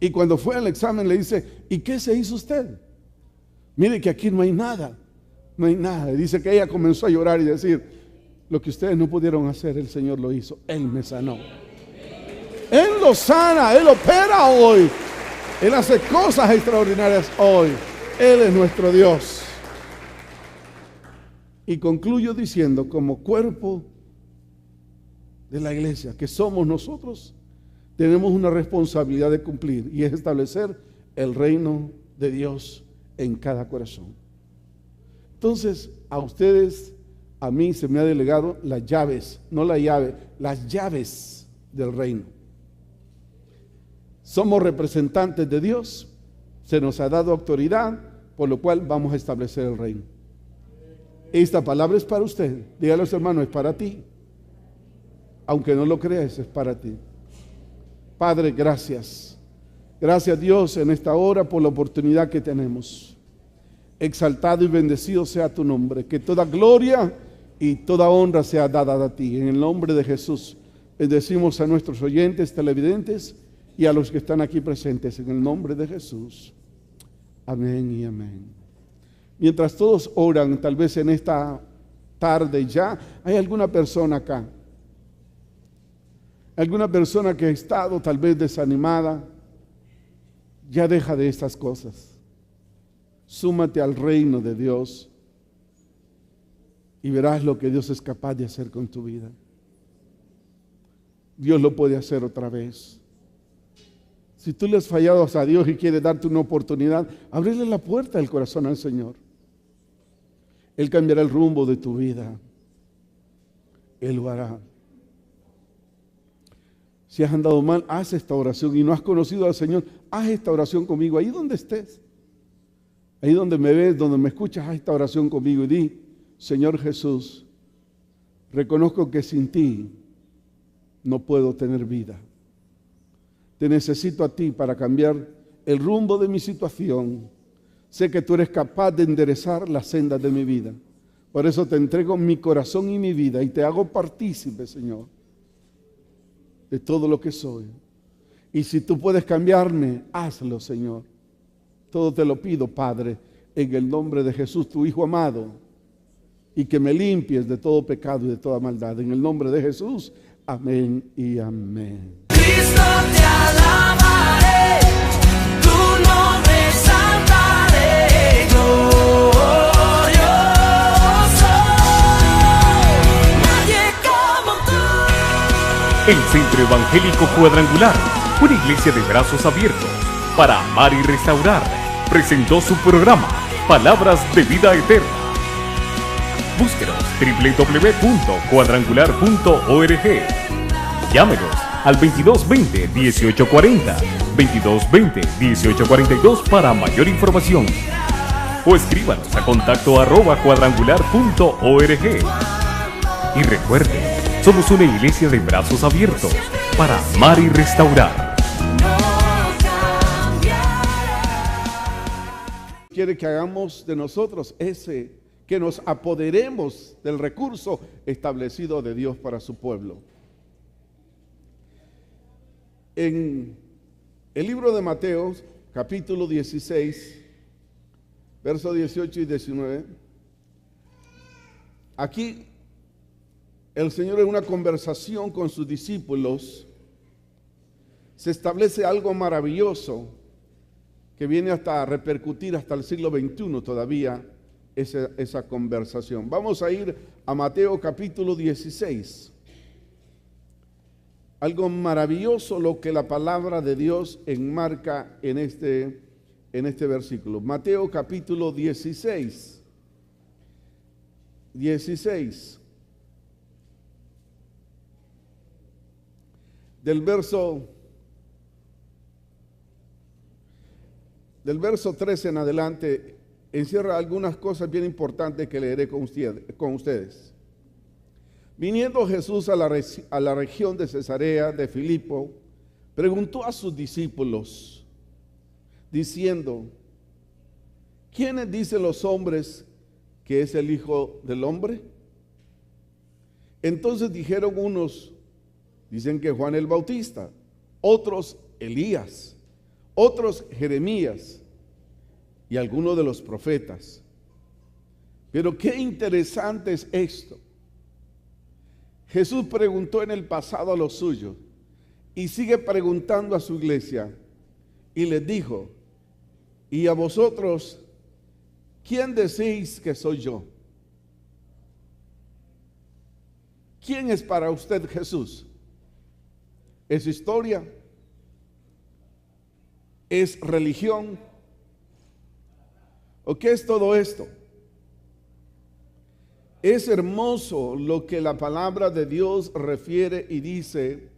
Y cuando fue al examen le dice: ¿y qué se hizo usted? Mire que aquí no hay nada, no hay nada. Y dice que ella comenzó a llorar y decir: lo que ustedes no pudieron hacer, el Señor lo hizo, Él me sanó. Él lo sana, Él opera hoy, Él hace cosas extraordinarias hoy. Él es nuestro Dios. Y concluyo diciendo, como cuerpo de la iglesia que somos nosotros, tenemos una responsabilidad de cumplir, y es establecer el reino de Dios en cada corazón. Entonces, a ustedes, a mí se me ha delegado las llaves, no la llave, las llaves del reino. Somos representantes de Dios, se nos ha dado autoridad, por lo cual vamos a establecer el reino. Esta palabra es para usted. Dígale a los hermanos: es para ti. Aunque no lo creas, es para ti. Padre, gracias. Gracias, Dios, en esta hora por la oportunidad que tenemos. Exaltado y bendecido sea tu nombre. Que toda gloria y toda honra sea dada a ti. En el nombre de Jesús, bendecimos a nuestros oyentes, televidentes y a los que están aquí presentes. En el nombre de Jesús. Amén y amén. Mientras todos oran, tal vez en esta tarde ya, hay alguna persona acá. Alguna persona que ha estado tal vez desanimada. Ya deja de estas cosas. Súmate al reino de Dios y verás lo que Dios es capaz de hacer con tu vida. Dios lo puede hacer otra vez. Si tú le has fallado a Dios y quiere darte una oportunidad, ábrele la puerta del corazón al Señor. Él cambiará el rumbo de tu vida. Él lo hará. Si has andado mal, haz esta oración y no has conocido al Señor, haz esta oración conmigo, ahí donde estés. Ahí donde me ves, donde me escuchas, haz esta oración conmigo y di: Señor Jesús, reconozco que sin ti no puedo tener vida. Te necesito a ti para cambiar el rumbo de mi situación. Sé que tú eres capaz de enderezar las sendas de mi vida. Por eso te entrego mi corazón y mi vida y te hago partícipe, Señor, de todo lo que soy. Y si tú puedes cambiarme, hazlo, Señor. Todo te lo pido, Padre, en el nombre de Jesús, tu Hijo amado, y que me limpies de todo pecado y de toda maldad. En el nombre de Jesús, amén y amén. Cristo te alabaré, tu nombre exaltaré, glorioso, nadie como tú. El Centro Evangélico Cuadrangular, una iglesia de brazos abiertos para amar y restaurar, presentó su programa Palabras de Vida Eterna. Búsquenos www.cuadrangular.org. Llámenos al 2220-1840, 2220-1842 para mayor información. O escríbanos a contacto@cuadrangular.org. Y recuerde, somos una iglesia de brazos abiertos para amar y restaurar. Quiere que hagamos de nosotros que nos apoderemos del recurso establecido de Dios para su pueblo. En el libro de Mateo, capítulo 16, versos 18 y 19, aquí el Señor en una conversación con sus discípulos se establece algo maravilloso que viene hasta repercutir hasta el siglo XXI todavía esa conversación. Vamos a ir a Mateo capítulo 16. Algo maravilloso lo que la palabra de Dios enmarca en este versículo. Mateo capítulo 16. 16. Del verso 13 en adelante encierra algunas cosas bien importantes que leeré con ustedes. Viniendo Jesús a la región de Cesarea de Filipo, preguntó a sus discípulos, diciendo: ¿quiénes dicen los hombres que es el Hijo del Hombre? Entonces dijeron unos: dicen que Juan el Bautista, otros Elías, otros Jeremías y algunos de los profetas. Pero qué interesante es esto. Jesús preguntó en el pasado a los suyos y sigue preguntando a su iglesia y les dijo: ¿y a vosotros quién decís que soy yo? ¿Quién es para usted Jesús? ¿Es historia? ¿Es religión? ¿O qué es todo esto? Es hermoso lo que la palabra de Dios refiere y dice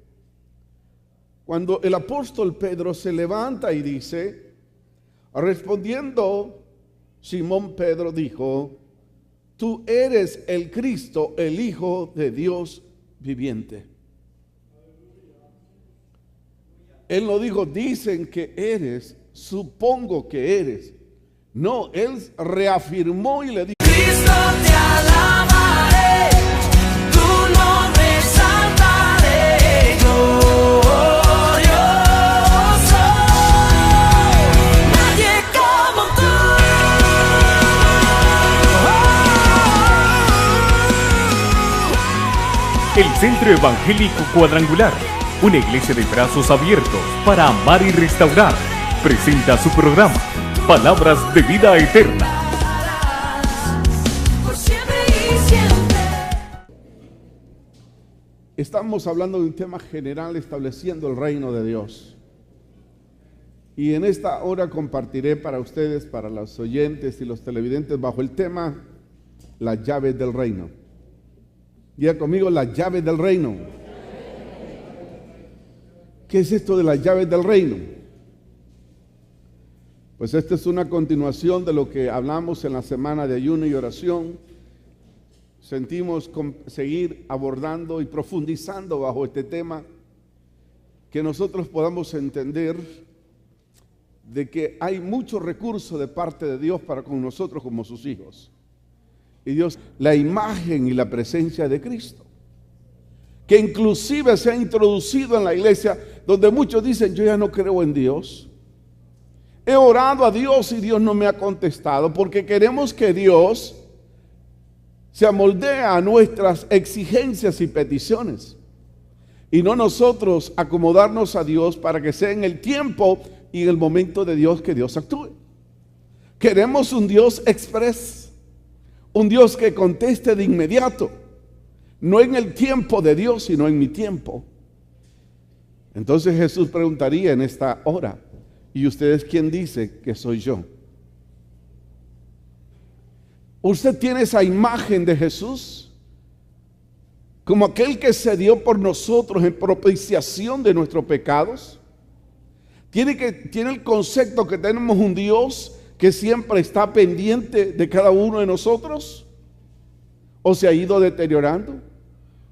cuando el apóstol Pedro se levanta y dice, respondiendo Simón Pedro dijo: tú eres el Cristo, el Hijo de Dios viviente. Él no dijo, dicen que eres, supongo que eres. No, él reafirmó y le dijo: Cristo te alabaré, tu nombre exaltaré, glorioso, nadie como tú. El Centro Evangélico Cuadrangular, una iglesia de brazos abiertos para amar y restaurar, presenta su programa Palabras de Vida Eterna. Por siempre y siempre. Estamos hablando de un tema general, estableciendo el reino de Dios. Y en esta hora compartiré para ustedes, para los oyentes y los televidentes, bajo el tema las llaves del reino. Diga conmigo: las llaves del reino. ¿Qué es esto de las llaves del reino? Pues esta es una continuación de lo que hablamos en la semana de ayuno y oración. Sentimos seguir abordando y profundizando bajo este tema, que nosotros podamos entender de que hay mucho recurso de parte de Dios para con nosotros como sus hijos. Y Dios, la imagen y la presencia de Cristo, que inclusive se ha introducido en la iglesia, donde muchos dicen: yo ya no creo en Dios. He orado a Dios y Dios no me ha contestado, porque queremos que Dios se amoldee a nuestras exigencias y peticiones, y no nosotros acomodarnos a Dios para que sea en el tiempo y en el momento de Dios que Dios actúe. Queremos un Dios express, un Dios que conteste de inmediato, no en el tiempo de Dios, sino en mi tiempo. Entonces Jesús preguntaría en esta hora: ¿y ustedes quién dice que soy yo? ¿Usted tiene esa imagen de Jesús como aquel que se dio por nosotros en propiciación de nuestros pecados? ¿Tiene el concepto que tenemos un Dios que siempre está pendiente de cada uno de nosotros? ¿O se ha ido deteriorando?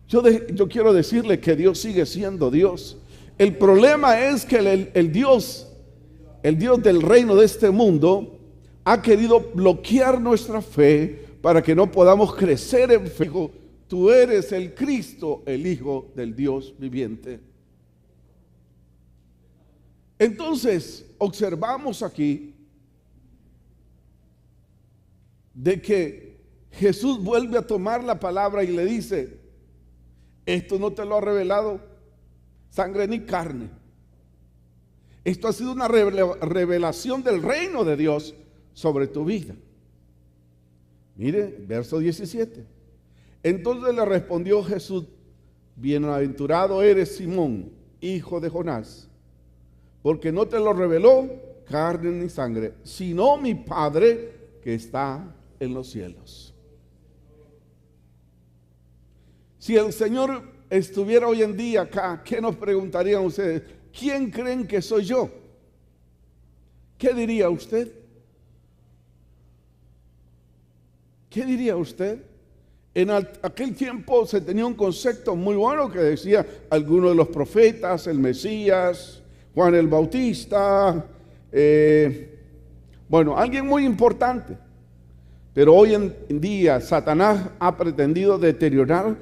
Yo quiero decirle que Dios sigue siendo Dios. El problema es que el Dios del reino de este mundo ha querido bloquear nuestra fe para que no podamos crecer en fe. Dijo: tú eres el Cristo, el Hijo del Dios viviente. Entonces observamos aquí de que Jesús vuelve a tomar la palabra y le dice: esto no te lo ha revelado sangre ni carne. Esto ha sido una revelación del reino de Dios sobre tu vida. Mire, verso 17. Entonces le respondió Jesús: bienaventurado eres, Simón, hijo de Jonás, porque no te lo reveló carne ni sangre, sino mi Padre que está en los cielos. Si el Señor estuviera hoy en día acá, ¿qué nos preguntarían ustedes? ¿Quién creen que soy yo? ¿Qué diría usted? ¿Qué diría usted? En aquel tiempo se tenía un concepto muy bueno que decía algunos de los profetas, el Mesías, Juan el Bautista, alguien muy importante. Pero hoy en día Satanás ha pretendido deteriorar